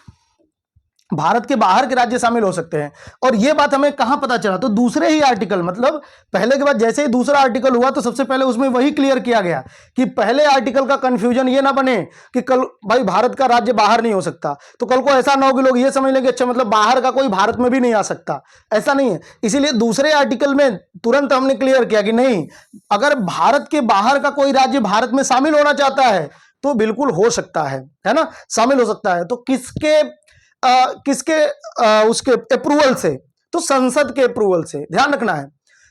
भारत के बाहर के राज्य शामिल हो सकते हैं। और यह बात हमें कहां पता चला? तो दूसरे ही आर्टिकल, मतलब पहले के बाद जैसे ही दूसरा आर्टिकल हुआ तो सबसे पहले उसमें वही क्लियर किया गया कि पहले आर्टिकल का कंफ्यूजन ये ना बने कि कल भाई भारत का राज्य बाहर नहीं हो सकता, तो कल को ऐसा ना हो कि लोग ये समझ लेंगे अच्छा मतलब बाहर का कोई भारत में भी नहीं आ सकता, ऐसा नहीं है। इसीलिए दूसरे आर्टिकल में तुरंत हमने क्लियर किया कि नहीं, अगर भारत के बाहर का कोई राज्य भारत में शामिल होना चाहता है तो बिल्कुल हो सकता है ना, शामिल हो सकता है। तो उसके अप्रूवल से? तो संसद के अप्रूवल से। ध्यान रखना है,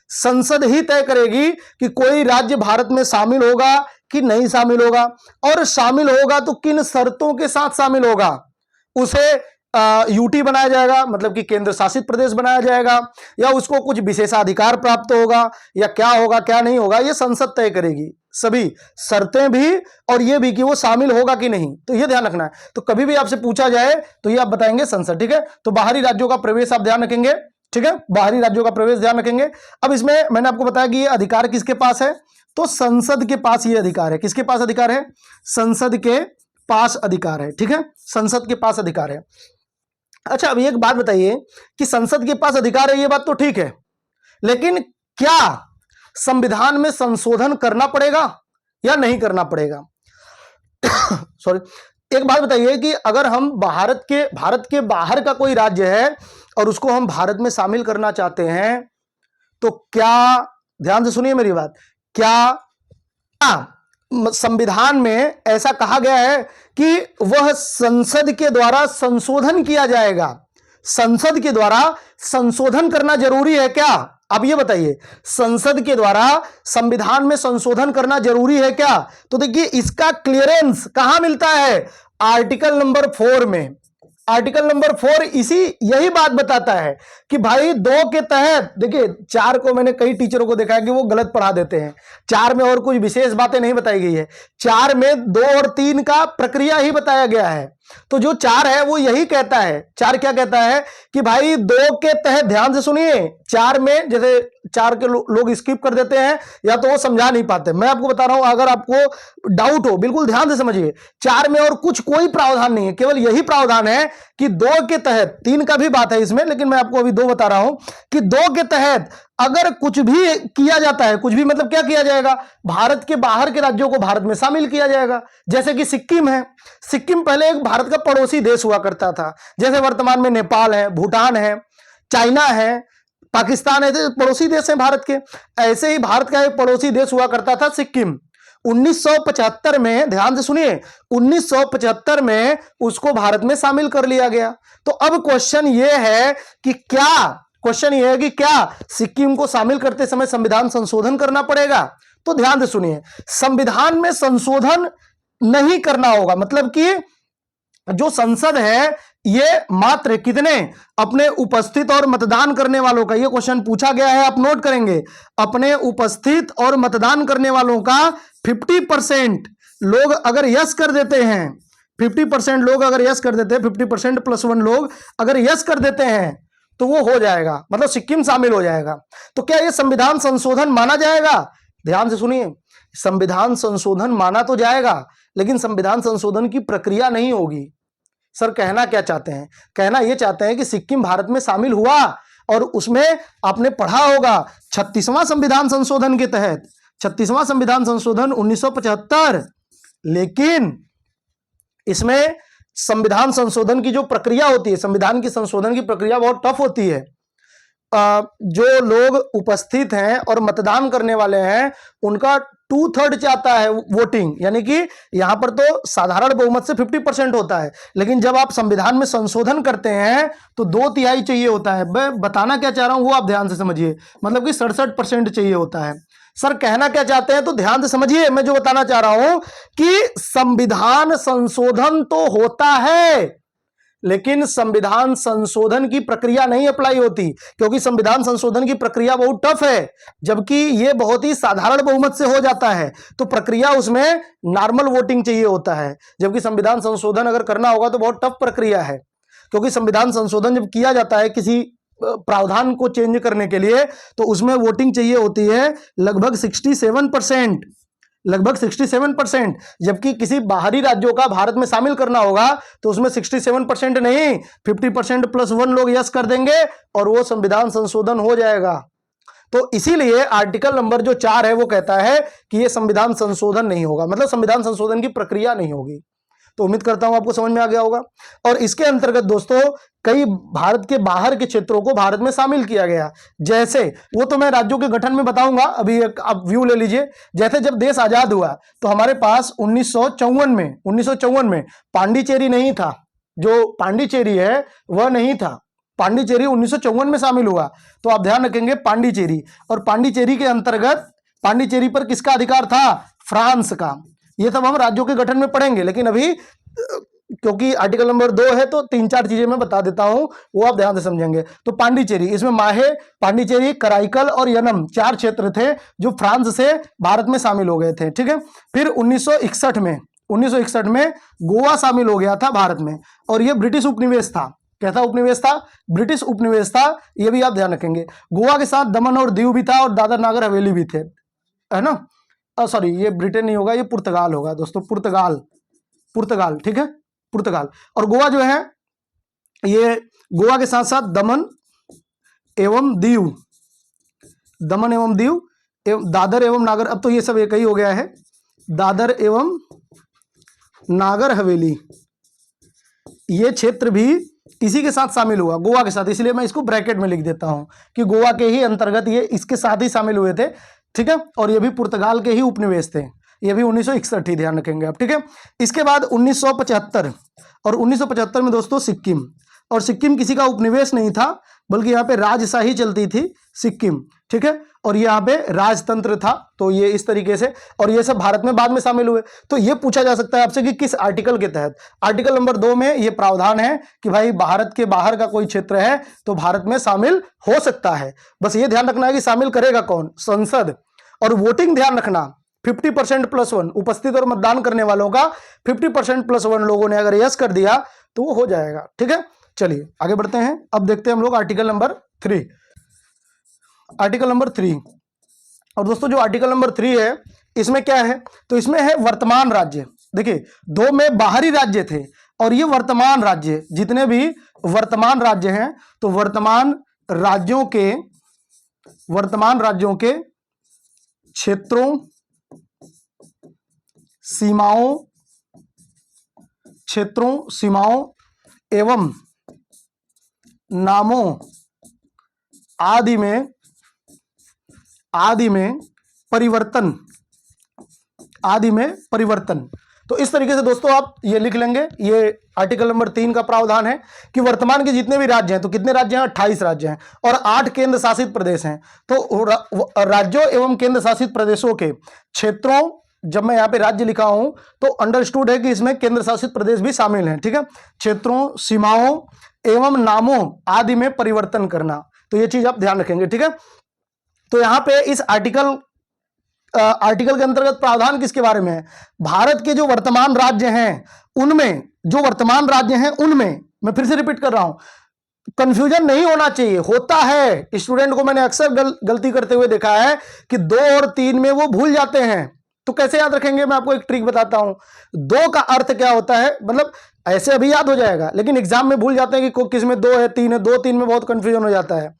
संसद ही तय करेगी कि कोई राज्य भारत में शामिल होगा कि नहीं शामिल होगा, और शामिल होगा तो किन शर्तों के साथ शामिल होगा, उसे यूटी बनाया जाएगा, मतलब कि केंद्र शासित प्रदेश बनाया जाएगा, या उसको कुछ विशेषाधिकार प्राप्त होगा, या क्या होगा क्या नहीं होगा, ये संसद तय करेगी सभी शर्तें भी, और ये भी कि वो शामिल होगा कि नहीं, तो ये ध्यान रखना है। तो कभी भी आपसे पूछा जाए तो ये आप बताएंगे संसद, ठीक है। तो बाहरी राज्यों का प्रवेश आप ध्यान रखेंगे, ठीक है, बाहरी राज्यों का प्रवेश ध्यान रखेंगे। अब इसमें मैंने आपको बताया कि ये अधिकार किसके पास है, तो संसद के पास ये अधिकार है। किसके पास अधिकार है, संसद के पास अधिकार है, ठीक है, संसद के पास अधिकार है। अच्छा, अब एक बात बताइए कि संसद के पास अधिकार है, ये बात तो ठीक है, लेकिन क्या संविधान में संशोधन करना पड़ेगा या नहीं करना पड़ेगा? सॉरी, एक बात बताइए कि अगर हम भारत के बाहर का कोई राज्य है और उसको हम भारत में शामिल करना चाहते हैं, तो क्या, ध्यान से सुनिए मेरी बात, क्या संविधान में ऐसा कहा गया है कि वह संसद के द्वारा संशोधन किया जाएगा? संसद के द्वारा संशोधन करना जरूरी है क्या? आप ये बताइए, संसद के द्वारा संविधान में संशोधन करना जरूरी है क्या? तो देखिए, इसका क्लियरेंस कहां मिलता है? आर्टिकल नंबर 4 में। आर्टिकल नंबर 4 यही बात बताता है कि भाई 2 के तहत, देखिए 4 को मैंने कई टीचरों को देखा है कि वो गलत पढ़ा देते हैं। 4 में और कुछ विशेष बातें नहीं बताई गई है, 4 में 2 और 3 का प्रक्रिया ही बताया गया है। तो जो 4 है वो यही कहता है, 4 क्या कहता है कि भाई 2 के तहत, ध्यान से सुनिए, 4 में जैसे 4 के लोग स्किप कर देते हैं या तो वो समझा नहीं पाते, मैं आपको बता रहा हूं, अगर आपको डाउट हो बिल्कुल ध्यान से समझिए। 4 में और कुछ कोई प्रावधान नहीं है, केवल यही प्रावधान है कि 2 के तहत, 3 का भी बात है इसमें, लेकिन मैं आपको अभी 2 बता रहा हूं कि 2 के तहत अगर कुछ भी किया जाता है, कुछ भी मतलब क्या किया जाएगा, भारत के बाहर के राज्यों को भारत में शामिल किया जाएगा। जैसे कि सिक्किम है, सिक्किम पहले एक भारत का पड़ोसी देश हुआ करता था, जैसे वर्तमान में नेपाल है, भूटान है, चाइना है, पाकिस्तान है, पड़ोसी देश है भारत के। ऐसे ही भारत का एक पड़ोसी देश हुआ करता था सिक्किम। 1975 में, ध्यान से सुनिए, 1975 में उसको भारत में शामिल कर लिया गया। तो अब क्वेश्चन यह है कि क्या सिक्किम को शामिल करते समय संविधान संशोधन करना पड़ेगा? तो ध्यान से सुनिए, संविधान में संशोधन नहीं करना होगा, मतलब कि जो संसद है ये मात्र कितने, अपने उपस्थित और मतदान करने वालों का, ये क्वेश्चन पूछा गया है, आप नोट करेंगे, अपने उपस्थित और मतदान करने वालों का 50% लोग अगर यस कर देते हैं, 50% लोग अगर यस कर देते हैं, 50% + 1 लोग अगर यस कर देते हैं तो वो हो जाएगा, मतलब सिक्किम शामिल हो जाएगा। तो क्या ये संविधान संशोधन माना जाएगा? ध्यान से सुनिए, संविधान संशोधन माना तो जाएगा, लेकिन संविधान संशोधन की प्रक्रिया नहीं होगी। सर कहना क्या चाहते हैं? कहना यह चाहते हैं कि सिक्किम भारत में शामिल हुआ और उसमें आपने पढ़ा होगा 36वां संविधान संशोधन के तहत, 36वां संविधान संशोधन 1975, लेकिन इसमें संविधान संशोधन की जो प्रक्रिया होती है, संविधान की संशोधन की प्रक्रिया बहुत टफ होती है। जो लोग उपस्थित हैं और मतदान करने वाले हैं उनका 2/3 चाहता है वोटिंग, यानी कि यहां पर तो साधारण बहुमत से 50% होता है, लेकिन जब आप संविधान में संशोधन करते हैं तो 2/3 चाहिए होता है। मैं बताना क्या चाह रहा हूं वो आप ध्यान से समझिए, मतलब कि 67% चाहिए होता है। सर कहना क्या चाहते हैं, तो ध्यान से समझिए, मैं जो बताना चाह रहा हूं कि संविधान संशोधन तो होता है, लेकिन संविधान संशोधन की प्रक्रिया नहीं अप्लाई होती, क्योंकि संविधान संशोधन की प्रक्रिया बहुत टफ है, जबकि यह बहुत ही साधारण बहुमत से हो जाता है। तो प्रक्रिया उसमें नॉर्मल वोटिंग चाहिए होता है, जबकि संविधान संशोधन अगर करना होगा तो बहुत टफ प्रक्रिया है, क्योंकि संविधान संशोधन जब किया जाता है किसी प्रावधान को चेंज करने के लिए तो उसमें वोटिंग चाहिए होती है लगभग 67%, लगभग 67%, जबकि किसी बाहरी राज्यों का भारत में शामिल करना होगा तो उसमें 67% नहीं, 50% + 1 लोग यस कर देंगे और वो संविधान संशोधन हो जाएगा। तो इसीलिए आर्टिकल नंबर जो 4 है वो कहता है कि ये संविधान संशोधन नहीं होगा, मतलब संविधान संशोधन की प्रक्रिया नहीं होगी। तो उम्मीद करता हूं आपको समझ में आ गया होगा। और इसके अंतर्गत दोस्तों कई भारत के बाहर के क्षेत्रों को भारत में शामिल किया गया, जैसे वो तो मैं राज्यों के गठन में बताऊंगा, अभी एक आप व्यू ले लीजिए। जैसे जब देश आजाद हुआ तो हमारे पास 1954 में पांडिचेरी नहीं था, जो पांडिचेरी है वह नहीं था, पांडिचेरी 1954 में शामिल हुआ। तो आप ध्यान रखेंगे पांडिचेरी, और पांडिचेरी के अंतर्गत पांडिचेरी पर किसका अधिकार था? फ्रांस का। ये सब हम राज्यों के गठन में पढ़ेंगे, लेकिन अभी क्योंकि आर्टिकल नंबर 2 है तो 3-4 चीजें मैं बता देता हूं, वो आप ध्यान से समझेंगे। तो पांडिचेरी, इसमें माहे, पांडिचेरी, कराईकल और यनम 4 क्षेत्र थे जो फ्रांस से भारत में शामिल हो गए थे, ठीक है। फिर 1961 में गोवा शामिल हो गया था भारत में, और यह ब्रिटिश उपनिवेश था। क्या था? उपनिवेश था, ब्रिटिश उपनिवेश था, ये भी आप ध्यान रखेंगे। गोवा के साथ दमन और दीव भी था और दादर नागर हवेली भी थे, है ना। सॉरी, ये ब्रिटेन नहीं होगा, ये पुर्तगाल होगा दोस्तों, पुर्तगाल, ठीक है, पुर्तगाल। और गोवा जो है, ये गोवा के साथ साथ दमन एवं दीव, दादर एवं नागर, अब तो ये सब एक ही हो गया है, दादर एवं नागर हवेली, ये क्षेत्र भी इसी के साथ शामिल हुआ, गोवा के साथ। इसलिए मैं इसको ब्रैकेट में लिख देता हूं कि गोवा के ही अंतर्गत ये इसके साथ ही शामिल हुए थे, ठीक है। और ये भी पुर्तगाल के ही उपनिवेश थे, ये भी 1961 ही ध्यान रखेंगे आप, ठीक है। इसके बाद 1975, और 1975 में दोस्तों सिक्किम, और सिक्किम किसी का उपनिवेश नहीं था, बल्कि यहाँ पे राजशाही चलती थी सिक्किम, ठीक है। और यहाँ पे राजतंत्र था, तो ये इस तरीके से, और ये सब भारत में बाद में शामिल हुए। तो ये पूछा जा सकता है आपसे कि किस आर्टिकल के तहत। आर्टिकल नंबर 2 में ये प्रावधान है कि भाई भारत के बाहर का कोई क्षेत्र है तो भारत में शामिल हो सकता है। बस ये ध्यान रखना है कि शामिल करेगा कौन? संसद। और वोटिंग ध्यान रखना, 50% +1 उपस्थित और मतदान करने वालों का 50% +1 लोगों ने अगर यस कर दिया तो वो हो जाएगा, ठीक है। चलिए आगे बढ़ते हैं। अब देखते हैं हम लोग आर्टिकल नंबर 3। आर्टिकल नंबर 3, और दोस्तों जो आर्टिकल नंबर 3 है, इसमें क्या है? तो इसमें है वर्तमान राज्य। देखिए, 2 में बाहरी राज्य थे, और ये वर्तमान राज्य, जितने भी वर्तमान राज्य हैं, तो वर्तमान राज्यों के क्षेत्रों, सीमाओं एवं नामों आदि में परिवर्तन। तो इस तरीके से दोस्तों आप ये लिख लेंगे। ये आर्टिकल नंबर 3 का प्रावधान है कि वर्तमान के जितने भी राज्य हैं, तो कितने राज्य हैं? 28 राज्य हैं, और 8 केंद्र शासित प्रदेश हैं। तो राज्यों एवं केंद्र शासित प्रदेशों के क्षेत्रों, जब मैं यहाँ पे राज्य लिखा हूं तो अंडरस्टूड है कि इसमें केंद्र शासित प्रदेश भी शामिल हैं, ठीक है। क्षेत्रों, सीमाओं एवं नामों आदि में परिवर्तन करना, तो ये चीज आप ध्यान रखेंगे, ठीक है। तो यहां पे इस आर्टिकल के अंतर्गत प्रावधान किसके बारे में है? भारत के जो वर्तमान राज्य हैं उनमें, मैं फिर से रिपीट कर रहा हूं, कंफ्यूजन नहीं होना चाहिए, होता है स्टूडेंट को, मैंने अक्सर गलती करते हुए देखा है कि 2 और 3 में वो भूल जाते हैं। तो कैसे याद रखेंगे? मैं आपको एक ट्रिक बताता हूं। 2 का अर्थ क्या होता है, मतलब ऐसे अभी याद हो जाएगा, लेकिन एग्जाम में भूल जाते हैं कि किस में 2 है, 3 है, 2 3 में बहुत कंफ्यूजन हो जाता है।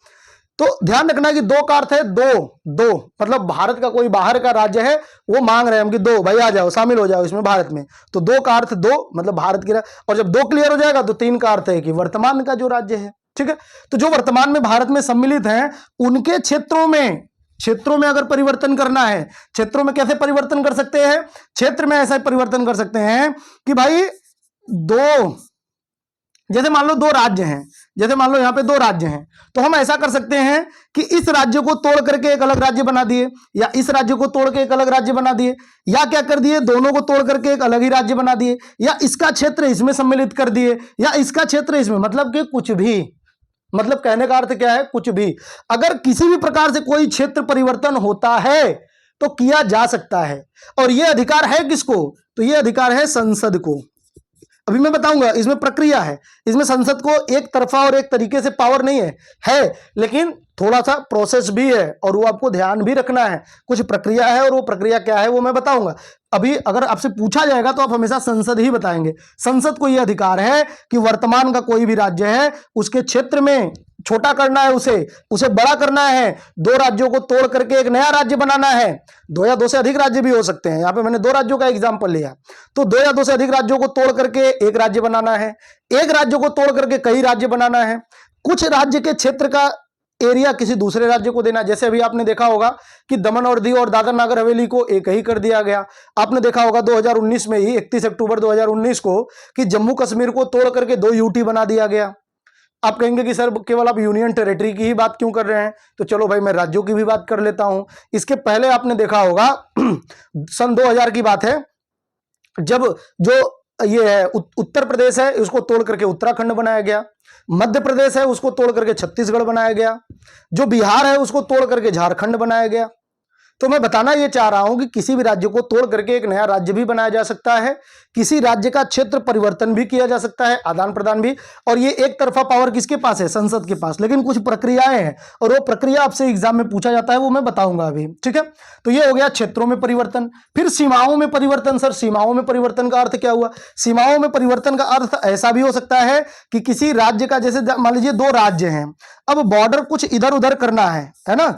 तो ध्यान रखना कि 2 का अर्थ है दो, मतलब भारत का कोई बाहर का राज्य है, वो मांग रहे हैं हम कि 2 भाई आ जाओ, शामिल हो जाओ इसमें भारत में। तो 2 का अर्थ 2, मतलब भारत की, और जब 2 क्लियर हो जाएगा तो 3 का अर्थ है कि वर्तमान का जो राज्य है, ठीक है। तो जो वर्तमान में भारत में सम्मिलित हैं, उनके क्षेत्रों में अगर परिवर्तन करना है, क्षेत्रों में कैसे परिवर्तन कर सकते हैं? क्षेत्र में ऐसा परिवर्तन कर सकते हैं कि भाई 2, जैसे मान लो 2 राज्य हैं, जैसे मान लो यहाँ पे 2 राज्य हैं, तो हम ऐसा कर सकते हैं कि इस राज्य को तोड़ करके एक अलग राज्य बना दिए, या इस राज्य को तोड़ के एक अलग राज्य बना दिए, या क्या कर दिए, दोनों को तोड़ करके एक अलग ही राज्य बना दिए, या इसका क्षेत्र इसमें सम्मिलित कर दिए, या इसका क्षेत्र इसमें, मतलब कि कुछ भी, मतलब कहने का अर्थ क्या है? कुछ भी। अगर किसी भी प्रकार से कोई क्षेत्र परिवर्तन होता है तो किया जा सकता है, और यह अधिकार है किसको? तो यह अधिकार है संसद को। अभी मैं बताऊंगा, इसमें प्रक्रिया है, इसमें संसद को एक तरफा और एक तरीके से पावर नहीं है, लेकिन थोड़ा सा प्रोसेस भी है, और वो आपको ध्यान भी रखना है। कुछ प्रक्रिया है, और वो प्रक्रिया क्या है वो मैं बताऊंगा। अभी अगर आपसे पूछा जाएगा तो आप हमेशा संसद ही बताएंगे। संसद को यह अधिकार है कि वर्तमान का कोई भी राज्य है, उसके क्षेत्र में छोटा करना है, उसे बड़ा करना है, 2 राज्यों को तोड़ करके एक नया राज्य बनाना है। 2 या 2 से अधिक राज्य भी हो सकते हैं, यहां पे मैंने 2 राज्यों का एग्जांपल लिया। तो 2 या 2 से अधिक राज्यों को तोड़ करके एक राज्य बनाना है, एक राज्य को तोड़ करके कई राज्य बनाना है, कुछ राज्य के क्षेत्र का एरिया किसी दूसरे राज्य को देना। जैसे अभी आपने देखा होगा कि दमन और दीव और दादर नागर हवेली को एक ही कर दिया गया। आपने देखा होगा 2019 में ही, 31 अक्टूबर 2019 को, कि जम्मू कश्मीर को तोड़ करके 2 यूटी बना दिया गया। आप कहेंगे कि सर केवल आप यूनियन टेरिटरी की ही बात क्यों कर रहे हैं? तो चलो भाई मैं राज्यों की भी बात कर लेता हूं। इसके पहले आपने देखा होगा सन 2000 की बात है, जब जो ये है उत्तर प्रदेश है, उसको तोड़ करके उत्तराखंड बनाया गया। मध्य प्रदेश है, उसको तोड़ करके छत्तीसगढ़ बनाया गया। जो बिहार है, उसको तोड़ करके झारखंड बनाया गया। तो मैं बताना ये चाह रहा हूं कि किसी भी राज्य को तोड़ करके एक नया राज्य भी बनाया जा सकता है, किसी राज्य का क्षेत्र परिवर्तन भी किया जा सकता है, आदान प्रदान भी। और ये एक तरफा पावर किसके पास है? संसद के पास। लेकिन कुछ प्रक्रियाएं हैं और वो प्रक्रिया आपसे एग्जाम में पूछा जाता है, वो मैं बताऊंगा अभी, ठीक है। तो ये हो गया क्षेत्रों में परिवर्तन। फिर सीमाओं में परिवर्तन। सर सीमाओं में परिवर्तन का अर्थ क्या हुआ? सीमाओं में परिवर्तन का अर्थ ऐसा भी हो सकता है कि किसी राज्य का, जैसे मान लीजिए 2 राज्य हैं, अब बॉर्डर कुछ इधर उधर करना है ना,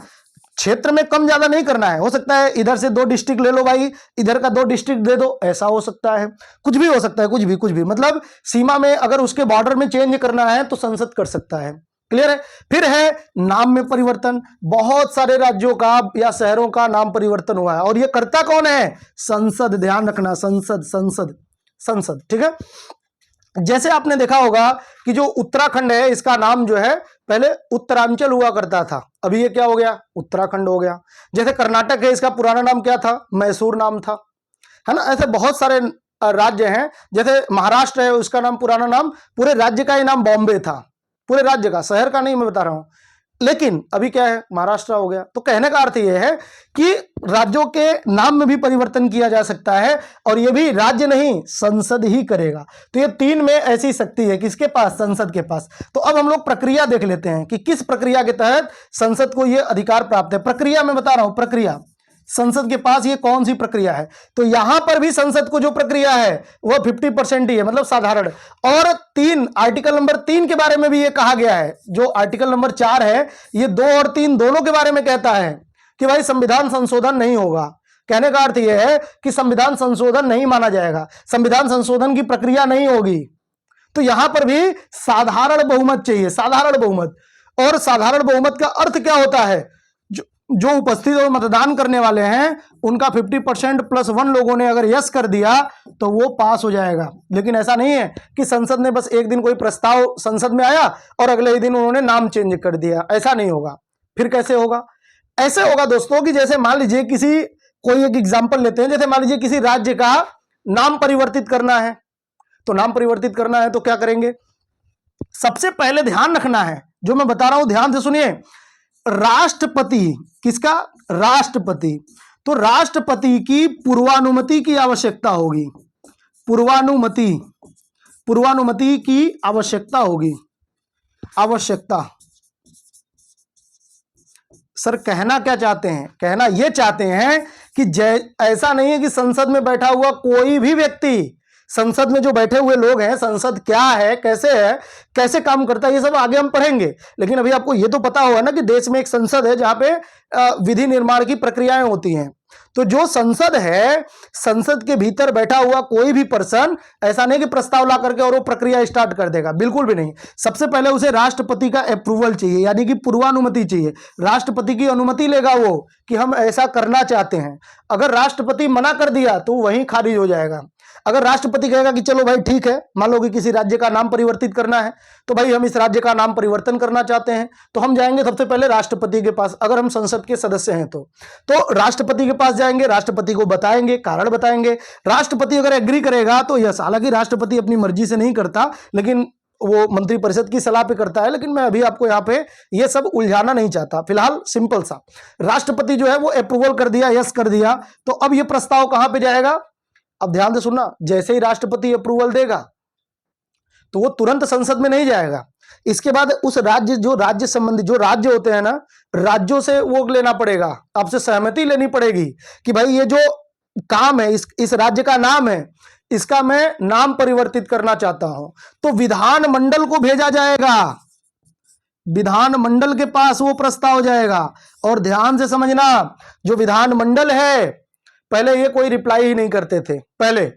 क्षेत्र में कम ज्यादा नहीं करना है। हो सकता है इधर से 2 डिस्ट्रिक्ट ले लो भाई, इधर का 2 डिस्ट्रिक्ट दे दो, ऐसा हो सकता है। कुछ भी हो सकता है, कुछ भी मतलब सीमा में अगर उसके बॉर्डर में चेंज करना है तो संसद कर सकता है। क्लियर है? फिर है नाम में परिवर्तन। बहुत सारे राज्यों का या शहरों का नाम परिवर्तन हुआ है और ये करता कौन है? संसद। ध्यान रखना, संसद संसद संसद, ठीक है। जैसे आपने देखा होगा कि जो उत्तराखंड है, इसका नाम जो है पहले उत्तरांचल हुआ करता था, अभी ये क्या हो गया? उत्तराखंड हो गया। जैसे कर्नाटक है, इसका पुराना नाम क्या था? मैसूर नाम था, है ना। ऐसे बहुत सारे राज्य हैं। जैसे महाराष्ट्र है, उसका नाम, पुराना नाम, पूरे राज्य का ही नाम बॉम्बे था, पूरे राज्य का, शहर का नहीं मैं बता रहा हूं। लेकिन अभी क्या है? महाराष्ट्र हो गया। तो कहने का अर्थ यह है कि राज्यों के नाम में भी परिवर्तन किया जा सकता है और यह भी राज्य नहीं, संसद ही करेगा। तो ये 3 में ऐसी शक्ति है, किसके पास? संसद के पास। तो अब हम लोग प्रक्रिया देख लेते हैं कि किस प्रक्रिया के तहत संसद को यह अधिकार प्राप्त है। प्रक्रिया मैं बता रहा हूं, प्रक्रिया संसद के पास ये कौन सी प्रक्रिया है। तो यहां पर भी संसद को जो प्रक्रिया है वह 50% ही है, मतलब साधारण। और आर्टिकल नंबर 3 के बारे में भी ये कहा गया है। जो आर्टिकल नंबर 4 है, ये 2 और 3 दोनों के बारे में कहता है कि भाई संविधान संशोधन नहीं होगा। कहने का अर्थ यह है कि संविधान संशोधन नहीं माना जाएगा, संविधान संशोधन की प्रक्रिया नहीं होगी। तो यहां पर भी साधारण बहुमत चाहिए, साधारण बहुमत। और साधारण बहुमत का अर्थ क्या होता है? जो उपस्थित और मतदान करने वाले हैं उनका 50% + 1 लोगों ने अगर यस कर दिया तो वो पास हो जाएगा। लेकिन ऐसा नहीं है कि संसद ने बस एक दिन कोई प्रस्ताव संसद में आया और अगले ही दिन उन्होंने नाम चेंज कर दिया, ऐसा नहीं होगा। फिर कैसे होगा? ऐसे होगा दोस्तों कि जैसे मान लीजिए कोई एक एग्जाम्पल लेते हैं, जैसे मान लीजिए किसी राज्य का नाम परिवर्तित करना है। तो नाम परिवर्तित करना है तो क्या करेंगे? सबसे पहले ध्यान रखना है, जो मैं बता रहा हूं ध्यान से सुनिए। राष्ट्रपति, किसका? राष्ट्रपति। तो राष्ट्रपति की पूर्वानुमति की आवश्यकता होगी, पूर्वानुमति की आवश्यकता होगी, आवश्यकता। सर कहना क्या चाहते हैं? कहना यह चाहते हैं कि ऐसा नहीं है कि संसद में बैठा हुआ कोई भी व्यक्ति, संसद में जो बैठे हुए लोग हैं, संसद क्या है, कैसे काम करता है, ये सब आगे हम पढ़ेंगे। लेकिन अभी आपको ये तो पता होगा ना कि देश में एक संसद है जहां पे विधि निर्माण की प्रक्रियाएं होती हैं। तो जो संसद है, संसद के भीतर बैठा हुआ कोई भी पर्सन ऐसा नहीं कि प्रस्ताव ला करके और वो प्रक्रिया स्टार्ट कर देगा, बिल्कुल भी नहीं। सबसे पहले उसे राष्ट्रपति का अप्रूवल चाहिए, यानी कि पूर्वानुमति चाहिए। राष्ट्रपति की अनुमति लेगा वो कि हम ऐसा करना चाहते हैं। अगर राष्ट्रपति मना कर दिया तो वहीं खारिज हो जाएगा। अगर राष्ट्रपति कहेगा कि चलो भाई ठीक है, मान लो कि किसी राज्य का नाम परिवर्तित करना है, तो भाई हम इस राज्य का नाम परिवर्तन करना चाहते हैं, तो हम जाएंगे सबसे पहले राष्ट्रपति के पास, अगर हम संसद के सदस्य हैं तो राष्ट्रपति के पास जाएंगे, राष्ट्रपति को बताएंगे, कारण बताएंगे। राष्ट्रपति अगर एग्री करेगा तो यस, हालांकि राष्ट्रपति अपनी मर्जी से नहीं करता, लेकिन वो मंत्रिपरिषद की सलाह पे करता है। लेकिन मैं अभी आपको यहाँ पे ये सब उलझाना नहीं चाहता। फिलहाल सिंपल सा, राष्ट्रपति जो है वो अप्रूवल कर दिया, यस कर दिया, तो अब ये प्रस्ताव कहां पे जाएगा? अब ध्यान से सुनना, जैसे ही राष्ट्रपति अप्रूवल देगा तो वो तुरंत संसद में नहीं जाएगा। इसके बाद उस राज्य, जो राज्य संबंधी जो राज्य होते हैं ना, राज्यों से वो लेना पड़ेगा, आपसे सहमति लेनी पड़ेगी कि भाई ये जो काम है, इस राज्य का नाम है, इसका मैं नाम परिवर्तित करना चाहता हूं। तो विधानमंडल को भेजा जाएगा, विधानमंडल के पास वो प्रस्ताव जाएगा। और ध्यान से समझना, जो विधानमंडल है, पहले ये कोई रिप्लाई ही नहीं करते थे पहले,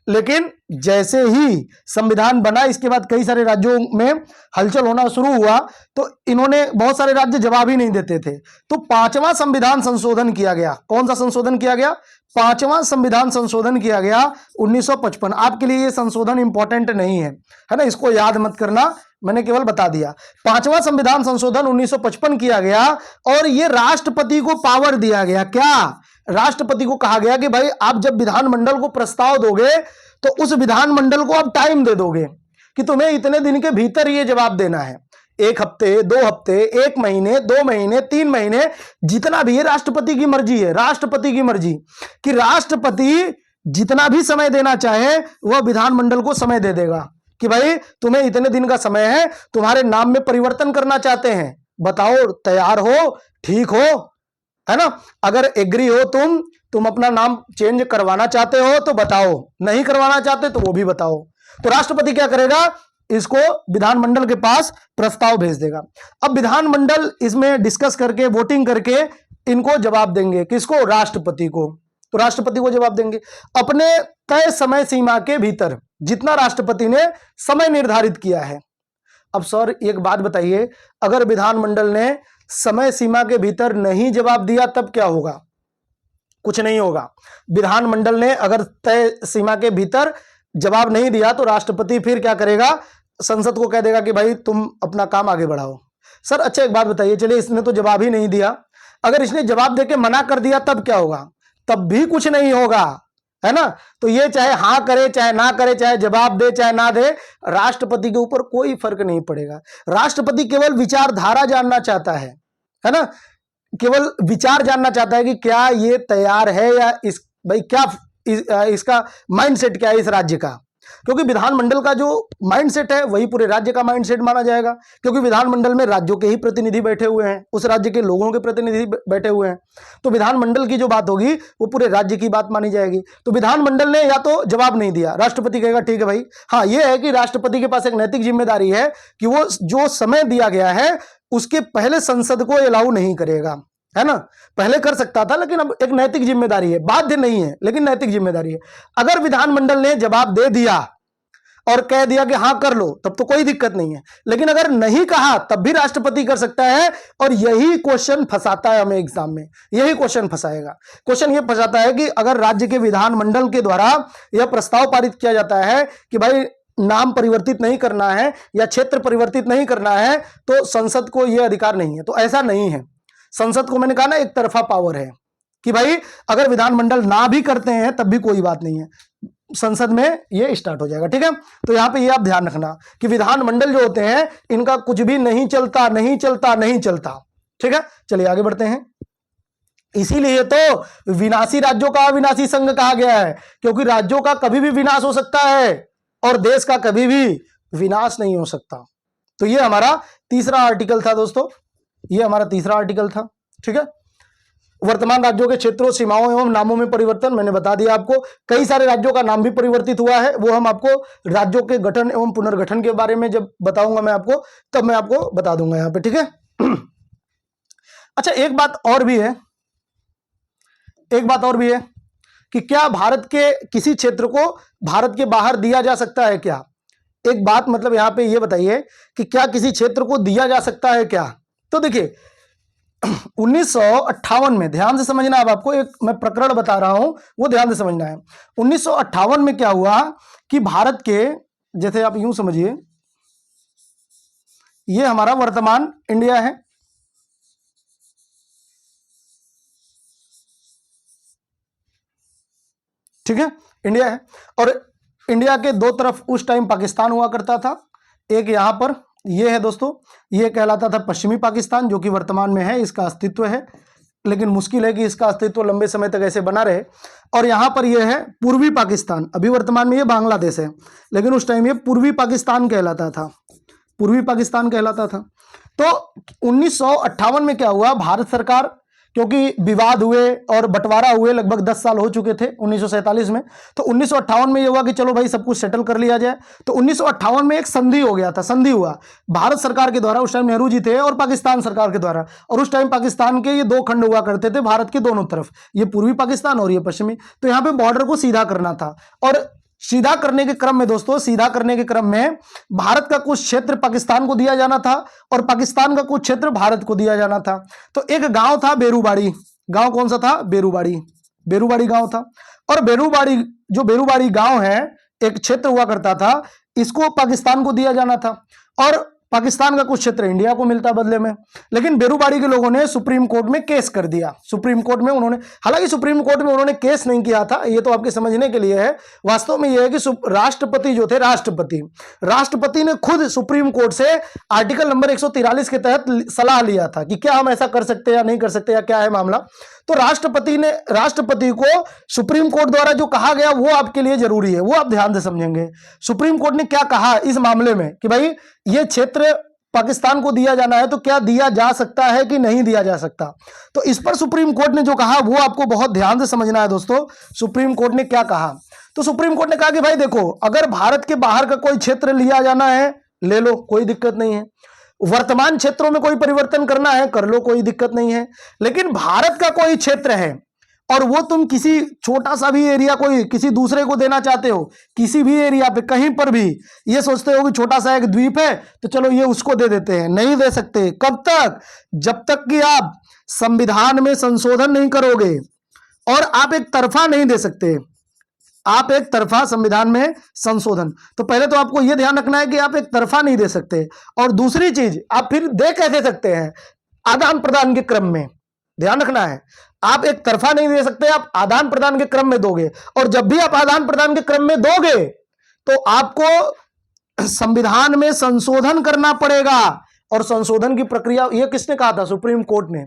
लेकिन जैसे ही संविधान बना, इसके बाद कई सारे राज्यों में हलचल होना शुरू हुआ, तो इन्होंने, बहुत सारे राज्य जवाब ही नहीं देते थे। तो 5वां संविधान संशोधन किया गया। कौन सा संशोधन किया गया? 5वां संविधान संशोधन किया गया 1955। आपके लिए ये संशोधन इंपॉर्टेंट नहीं है ना, इसको याद मत करना, मैंने केवल बता दिया। 5वां संविधान संशोधन 1955 किया गया और ये राष्ट्रपति को पावर दिया गया। क्या? राष्ट्रपति को कहा गया कि भाई आप जब विधानमंडल को प्रस्ताव दोगे तो उस विधानमंडल को आप टाइम दे दोगे कि तुम्हें इतने दिन के भीतर ये जवाब देना है। 1 हफ्ते, 2 हफ्ते, 1 महीने, 2 महीने, 3 महीने, जितना भी है राष्ट्रपति की मर्जी है, राष्ट्रपति की मर्जी कि राष्ट्रपति जितना भी समय देना चाहे वह विधानमंडल को समय दे देगा कि भाई तुम्हें इतने दिन का समय है, तुम्हारे नाम में परिवर्तन करना चाहते हैं, बताओ तैयार हो, ठीक हो, है ना। अगर एग्री हो तुम अपना नाम चेंज करवाना चाहते हो तो बताओ, नहीं करवाना चाहते तो वो भी बताओ। तो राष्ट्रपति क्या करेगा, इसको विधानमंडल के पास प्रस्ताव भेज देगा। अब विधानमंडल इसमें डिस्कस करके वोटिंग करके इनको जवाब देंगे, किसको, राष्ट्रपति को। तो राष्ट्रपति को जवाब देंगे अपने तय समय सीमा के भीतर, जितना राष्ट्रपति ने समय निर्धारित किया है। अब सर एक बात बताइए, अगर विधानमंडल ने समय सीमा के भीतर नहीं जवाब दिया तब क्या होगा? कुछ नहीं होगा। विधानमंडल ने अगर तय सीमा के भीतर जवाब नहीं दिया तो राष्ट्रपति फिर क्या करेगा, संसद को कह देगा कि भाई तुम अपना काम आगे बढ़ाओ। सर अच्छा एक बात बताइए, चलिए इसने तो जवाब ही नहीं दिया, अगर इसने जवाब देके मना कर दिया तब क्या होगा? तब भी कुछ नहीं होगा, है ना। तो ये चाहे हाँ करे चाहे ना करे, चाहे जवाब दे चाहे ना दे, राष्ट्रपति के ऊपर कोई फर्क नहीं पड़ेगा। राष्ट्रपति केवल विचारधारा जानना चाहता है ना, केवल विचार जानना चाहता है कि क्या ये तैयार है या इस भाई क्या इसका माइंडसेट क्या है इस राज्य का। क्योंकि विधानमंडल का जो माइंडसेट है वही पूरे राज्य का माइंडसेट माना जाएगा, क्योंकि विधानमंडल में राज्यों के ही प्रतिनिधि बैठे हुए हैं, उस राज्य के लोगों के प्रतिनिधि बैठे हुए हैं। तो विधानमंडल की जो बात होगी वो पूरे राज्य की बात मानी जाएगी। तो विधानमंडल ने या तो जवाब नहीं दिया, राष्ट्रपति कहेगा ठीक है भाई। हाँ ये है कि राष्ट्रपति के पास एक नैतिक जिम्मेदारी है कि वो जो समय दिया गया है उसके पहले संसद को अलाउ नहीं करेगा, है ना। पहले कर सकता था लेकिन अब एक नैतिक जिम्मेदारी है, बाध्य नहीं है लेकिन नैतिक जिम्मेदारी है। अगर विधानमंडल ने जवाब दे दिया और कह दिया कि हाँ कर लो तब तो कोई दिक्कत नहीं है, लेकिन अगर नहीं कहा तब भी राष्ट्रपति कर सकता है। और यही क्वेश्चन फंसाता है हमें एग्जाम में, यही क्वेश्चन फंसाएगा। क्वेश्चन ये फंसाता है कि अगर राज्य के विधानमंडल के द्वारा यह प्रस्ताव पारित किया जाता है कि भाई नाम परिवर्तित नहीं करना है या क्षेत्र परिवर्तित नहीं करना है तो संसद को यह अधिकार नहीं है। तो ऐसा नहीं है, संसद को मैंने कहा ना एक तरफा पावर है कि भाई अगर विधानमंडल ना भी करते हैं तब भी कोई बात नहीं है, संसद में ये स्टार्ट हो जाएगा, ठीक है। तो यहां पे ये आप ध्यान रखना कि विधानमंडल जो होते हैं इनका कुछ भी नहीं चलता, नहीं चलता, नहीं चलता, ठीक है। चलिए आगे बढ़ते हैं। इसीलिए तो विनाशी राज्यों का अविनाशी संघ कहा गया है, क्योंकि राज्यों का कभी भी विनाश हो सकता है और देश का कभी भी विनाश नहीं हो सकता। तो ये हमारा तीसरा आर्टिकल था दोस्तों, ये हमारा तीसरा आर्टिकल था, ठीक है। वर्तमान राज्यों के क्षेत्रों, सीमाओं एवं नामों में परिवर्तन मैंने बता दिया आपको। कई सारे राज्यों का नाम भी परिवर्तित हुआ है, वो हम आपको राज्यों के गठन एवं पुनर्गठन के बारे में जब बताऊंगा मैं आपको, तब मैं आपको बता दूंगा यहाँ पे, ठीक है। अच्छा एक बात और भी है, एक बात और भी है कि क्या भारत के किसी क्षेत्र को भारत के बाहर दिया जा सकता है क्या? एक बात मतलब यहां पे ये बताइए कि क्या किसी क्षेत्र को दिया जा सकता है क्या? तो देखिए 1958 में, ध्यान से समझना, अब आपको एक मैं प्रकरण बता रहा हूं वो ध्यान से समझना है। 1958 में क्या हुआ कि भारत के, जैसे आप यूं समझिए ये हमारा वर्तमान इंडिया है, ठीक है, इंडिया है। और इंडिया के दो तरफ उस टाइम पाकिस्तान हुआ करता था। एक यहां पर ये है दोस्तों, ये कहलाता था पश्चिमी पाकिस्तान, जो कि वर्तमान में है, इसका अस्तित्व है, लेकिन मुश्किल है कि इसका अस्तित्व लंबे समय तक ऐसे बना रहे। और यहाँ पर यह है पूर्वी पाकिस्तान, अभी वर्तमान में ये बांग्लादेश है, लेकिन उस टाइम ये पूर्वी पाकिस्तान कहलाता था, पूर्वी पाकिस्तान कहलाता था। तो 1958 में क्या हुआ, भारत सरकार, क्योंकि विवाद हुए और बंटवारा हुए लगभग 10 साल हो चुके थे 1947 में, तो 1958 में ये हुआ कि चलो भाई सब कुछ सेटल कर लिया जाए। तो 1958 में एक संधि हो गया था, संधि हुआ भारत सरकार के द्वारा, उस टाइम नेहरू जी थे, और पाकिस्तान सरकार के द्वारा। और उस टाइम पाकिस्तान के ये दो खंड हुआ करते थे भारत के दोनों तरफ, ये पूर्वी पाकिस्तान और ये पश्चिमी। तो यहाँ पे बॉर्डर को सीधा करना था, और सीधा करने के क्रम में दोस्तों, सीधा करने के क्रम में भारत का कुछ क्षेत्र पाकिस्तान को दिया जाना था और पाकिस्तान का कुछ क्षेत्र भारत को दिया जाना था। तो एक गांव था बेरूबाड़ी, गांव कौन सा था, बेरूबाड़ी, बेरूबाड़ी गांव था। और बेरूबाड़ी, जो बेरूबाड़ी गांव है, एक क्षेत्र हुआ करता था, इसको पाकिस्तान को दिया जाना था। और पाकिस्तान का कुछ क्षेत्र इंडिया को मिलता बदले में। लेकिन बेरूबाड़ी के लोगों ने सुप्रीम कोर्ट में केस कर दिया। सुप्रीम कोर्ट में उन्होंने, हालांकि सुप्रीम कोर्ट में उन्होंने केस नहीं किया था, ये तो आपके समझने के लिए है। वास्तव में यह है कि राष्ट्रपति जो थे, राष्ट्रपति ने खुद सुप्रीम कोर्ट से आर्टिकल नंबर 143 के तहत सलाह लिया था कि क्या हम ऐसा कर सकते हैं या नहीं कर सकते, या क्या है मामला। तो राष्ट्रपति को सुप्रीम कोर्ट द्वारा जो कहा गया वो आपके लिए जरूरी है, वो आप ध्यान से समझेंगे। सुप्रीम कोर्ट ने क्या कहा इस मामले में कि भाई ये क्षेत्र पाकिस्तान को दिया जाना है तो क्या दिया जा सकता है कि नहीं दिया जा सकता। तो इस पर सुप्रीम कोर्ट ने जो कहा वो आपको बहुत ध्यान से समझना है दोस्तों। सुप्रीम कोर्ट ने क्या कहा, तो सुप्रीम कोर्ट ने कहा कि भाई देखो, अगर भारत के बाहर का कोई क्षेत्र लिया जाना है ले लो, कोई दिक्कत नहीं है। वर्तमान क्षेत्रों में कोई परिवर्तन करना है कर लो, कोई दिक्कत नहीं है। लेकिन भारत का कोई क्षेत्र है और वो तुम किसी छोटा सा भी एरिया कोई किसी दूसरे को देना चाहते हो, किसी भी एरिया पे कहीं पर भी ये सोचते हो कि छोटा सा एक द्वीप है तो चलो ये उसको दे देते हैं, नहीं दे सकते। कब तक? जब तक कि आप संविधान में संशोधन नहीं करोगे। और आप एक तरफा नहीं दे सकते, आप एक तरफा संविधान में संशोधन, तो पहले तो आपको यह ध्यान रखना है कि आप एक तरफा नहीं दे सकते। और दूसरी चीज, आप फिर दे कैसे सकते हैं? आदान प्रदान के क्रम में, ध्यान रखना है। आप एक तरफा नहीं दे सकते, आप आदान प्रदान के क्रम में दोगे। और जब भी आप आदान प्रदान के क्रम में दोगे तो आपको संविधान में संशोधन करना पड़ेगा। और संशोधन की प्रक्रिया, यह किसने कहा था? सुप्रीम कोर्ट ने।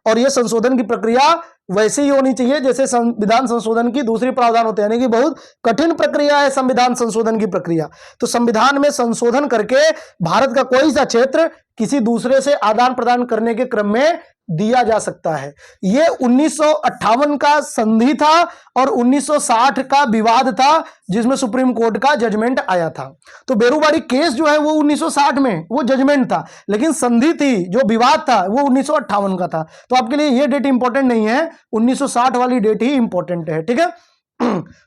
और यह संशोधन की प्रक्रिया वैसे ही होनी चाहिए जैसे संविधान संशोधन की दूसरी प्रावधान होते हैं, यानी कि बहुत कठिन प्रक्रिया है संविधान संशोधन की प्रक्रिया। तो संविधान में संशोधन करके भारत का कोई सा क्षेत्र किसी दूसरे से आदान प्रदान करने के क्रम में दिया जा सकता है। यह 1958 का संधि था और 1960 का विवाद था जिसमें सुप्रीम कोर्ट का जजमेंट आया था। तो बेरूबाड़ी केस जो है वो 1960 में वो जजमेंट था, लेकिन संधि थी, जो विवाद था वो 1958 का था। तो आपके लिए ये डेट इंपॉर्टेंट नहीं है, 1960 वाली डेट ही इंपॉर्टेंट है, ठीक है।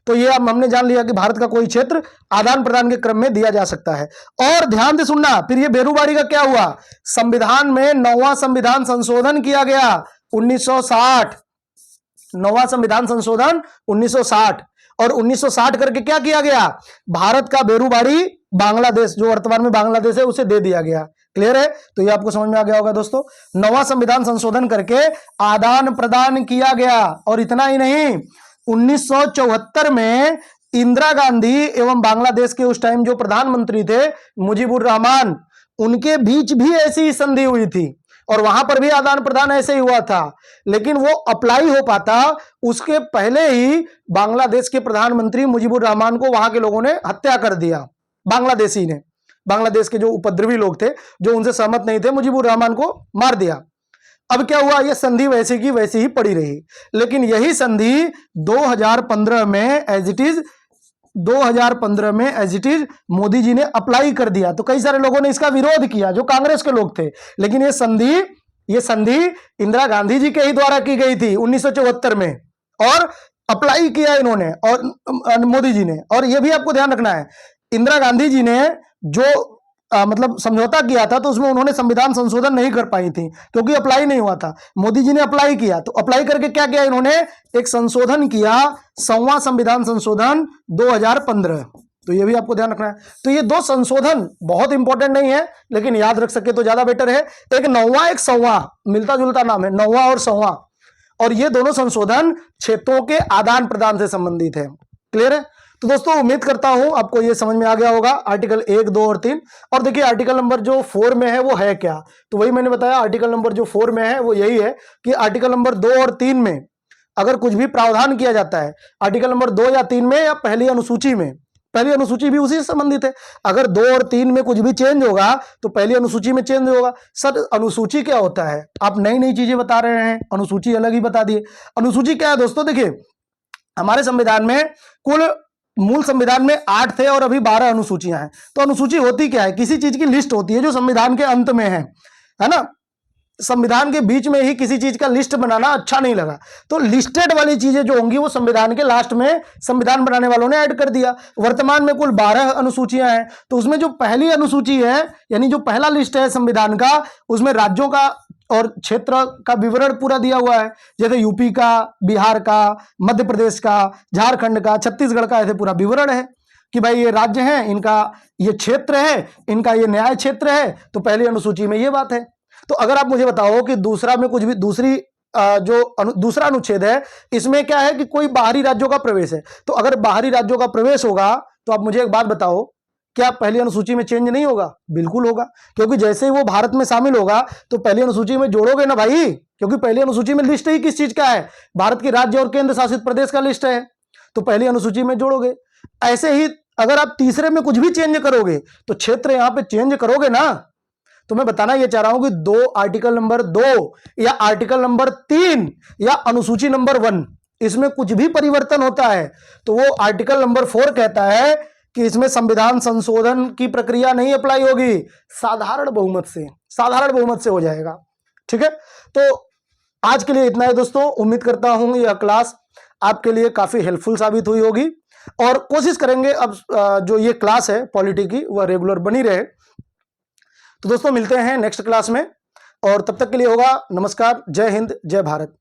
तो ये अब हमने जान लिया कि भारत का कोई क्षेत्र आदान प्रदान के क्रम में दिया जा सकता है। और ध्यान से सुनना, फिर ये बेरूबाड़ी का क्या हुआ? संविधान में 9वां संविधान संशोधन किया गया 1960, 9वां संविधान संशोधन 1960। और 1960 करके क्या किया गया? भारत का बेरूबाड़ी बांग्लादेश, जो वर्तमान में बांग्लादेश है, उसे दे दिया गया। क्लियर है? तो ये आपको समझ में आ गया होगा दोस्तों। 9वां संविधान संशोधन करके आदान प्रदान किया गया। और इतना ही नहीं, 1974 में इंदिरा गांधी एवं बांग्लादेश के उस टाइम जो प्रधानमंत्री थे मुजीबुर रहमान, उनके बीच भी ऐसी संधि हुई थी और वहां पर भी आदान प्रदान ऐसे ही हुआ था। लेकिन वो अप्लाई हो पाता उसके पहले ही बांग्लादेश के प्रधानमंत्री मुजीबुर रहमान को वहां के लोगों ने हत्या कर दिया। बांग्लादेशी ने, बांग्लादेश के जो उपद्रवी लोग थे जो उनसे सहमत नहीं थे, मुजीबुर रहमान को मार दिया। अब क्या हुआ? यह संधि वैसे की वैसे ही पड़ी रही। लेकिन यही संधि 2015 में एज इट इज 2015 में as it is Modi ji ने अप्लाई कर दिया। तो कई सारे लोगों ने इसका विरोध किया जो कांग्रेस के लोग थे, लेकिन ये संधि इंदिरा गांधी जी के ही द्वारा की गई थी 1974 में, और अप्लाई किया इन्होंने और मोदी जी ने। और यह भी आपको ध्यान रखना है, इंदिरा गांधी जी ने जो मतलब समझौता किया था तो उसमें उन्होंने संविधान संशोधन नहीं कर पाई थी क्योंकि अप्लाई नहीं हुआ था। मोदी जी ने अप्लाई किया, तो अप्लाई करके क्या किया इन्होंने? एक संशोधन किया, 100वां संविधान संशोधन 2015। तो ये भी आपको ध्यान रखना है। तो ये दो संशोधन बहुत इंपॉर्टेंट नहीं है, लेकिन याद रख सके तो ज्यादा बेटर है। एक 9वां, एक 100वां, मिलता जुलता नाम है, 9वां और 100वां। और ये दोनों संशोधन क्षेत्रों के आदान प्रदान से संबंधित है। क्लियर है? तो दोस्तों उम्मीद करता हूं आपको ये समझ में आ गया होगा आर्टिकल 1, 2 और 3। और देखिए आर्टिकल नंबर जो 4 में है वो है क्या, तो वही मैंने बताया। आर्टिकल नंबर जो 4 में है वो यही है कि आर्टिकल नंबर 2 और 3 में अगर कुछ भी प्रावधान किया जाता है, आर्टिकल नंबर 2 या 3 में या पहली अनुसूची में, पहली अनुसूची भी उसी से संबंधित है। अगर 2 और 3 में कुछ भी चेंज होगा तो पहली अनुसूची में चेंज होगा। सर अनुसूची क्या होता है? आप नई नई चीजें बता रहे हैं, अनुसूची अलग ही बता दिए। अनुसूची क्या है दोस्तों? देखिए हमारे संविधान में कुल मूल संविधान में 8 थे और अभी 12 अनुसूचियां हैं। तो अनुसूची होती क्या है? किसी चीज की लिस्ट होती है जो संविधान के अंत में है ना। संविधान के बीच में ही किसी चीज का लिस्ट बनाना अच्छा नहीं लगा, तो लिस्टेड वाली चीजें जो होंगी वो संविधान के लास्ट में संविधान बनाने वालों ने ऐड कर दिया। वर्तमान में कुल 12 अनुसूचियां हैं, तो उसमें जो पहली अनुसूची है यानी जो पहला लिस्ट है संविधान का, उसमें राज्यों का और क्षेत्र का विवरण पूरा दिया हुआ है। जैसे यूपी का, बिहार का, मध्य प्रदेश का, झारखंड का, छत्तीसगढ़ का, ऐसे पूरा विवरण है। कि भाई ये राज्य है, इनका ये क्षेत्र है, इनका ये न्याय क्षेत्र है, तो पहली अनुसूची में ये बात है। तो अगर आप मुझे बताओ कि दूसरा में कुछ भी दूसरी दूसरा अनुच्छेद है, इसमें क्या है कि कोई बाहरी राज्यों का प्रवेश है, तो अगर बाहरी राज्यों का प्रवेश होगा तो आप मुझे एक बात बताओ, क्या पहली अनुसूची में चेंज नहीं होगा? बिल्कुल होगा, क्योंकि जैसे ही वो भारत में शामिल होगा तो पहली अनुसूची में जोड़ोगे ना भाई, क्योंकि पहली अनुसूची में लिस्ट ही किस चीज का है? भारत के राज्य और केंद्र शासित प्रदेश का लिस्ट है, तो पहली अनुसूची में जोड़ोगे। ऐसे ही अगर आप तीसरे में कुछ भी चेंज करोगे तो क्षेत्र यहां पे चेंज करोगे ना। तो मैं बताना यह चाह रहा हूं कि दो आर्टिकल नंबर 2 या आर्टिकल नंबर 3 या अनुसूची नंबर 1, इसमें कुछ भी परिवर्तन होता है तो वो आर्टिकल नंबर 4 कहता है कि इसमें संविधान संशोधन की प्रक्रिया नहीं अप्लाई होगी, साधारण बहुमत से हो जाएगा। ठीक है, तो आज के लिए इतना है दोस्तों। उम्मीद करता हूं यह क्लास आपके लिए काफी हेल्पफुल साबित हुई होगी, और कोशिश करेंगे अब जो ये क्लास है पॉलिटी की वह रेगुलर बनी रहे। तो दोस्तों मिलते हैं नेक्स्ट क्लास में, और तब तक के लिए होगा नमस्कार, जय हिंद, जय भारत।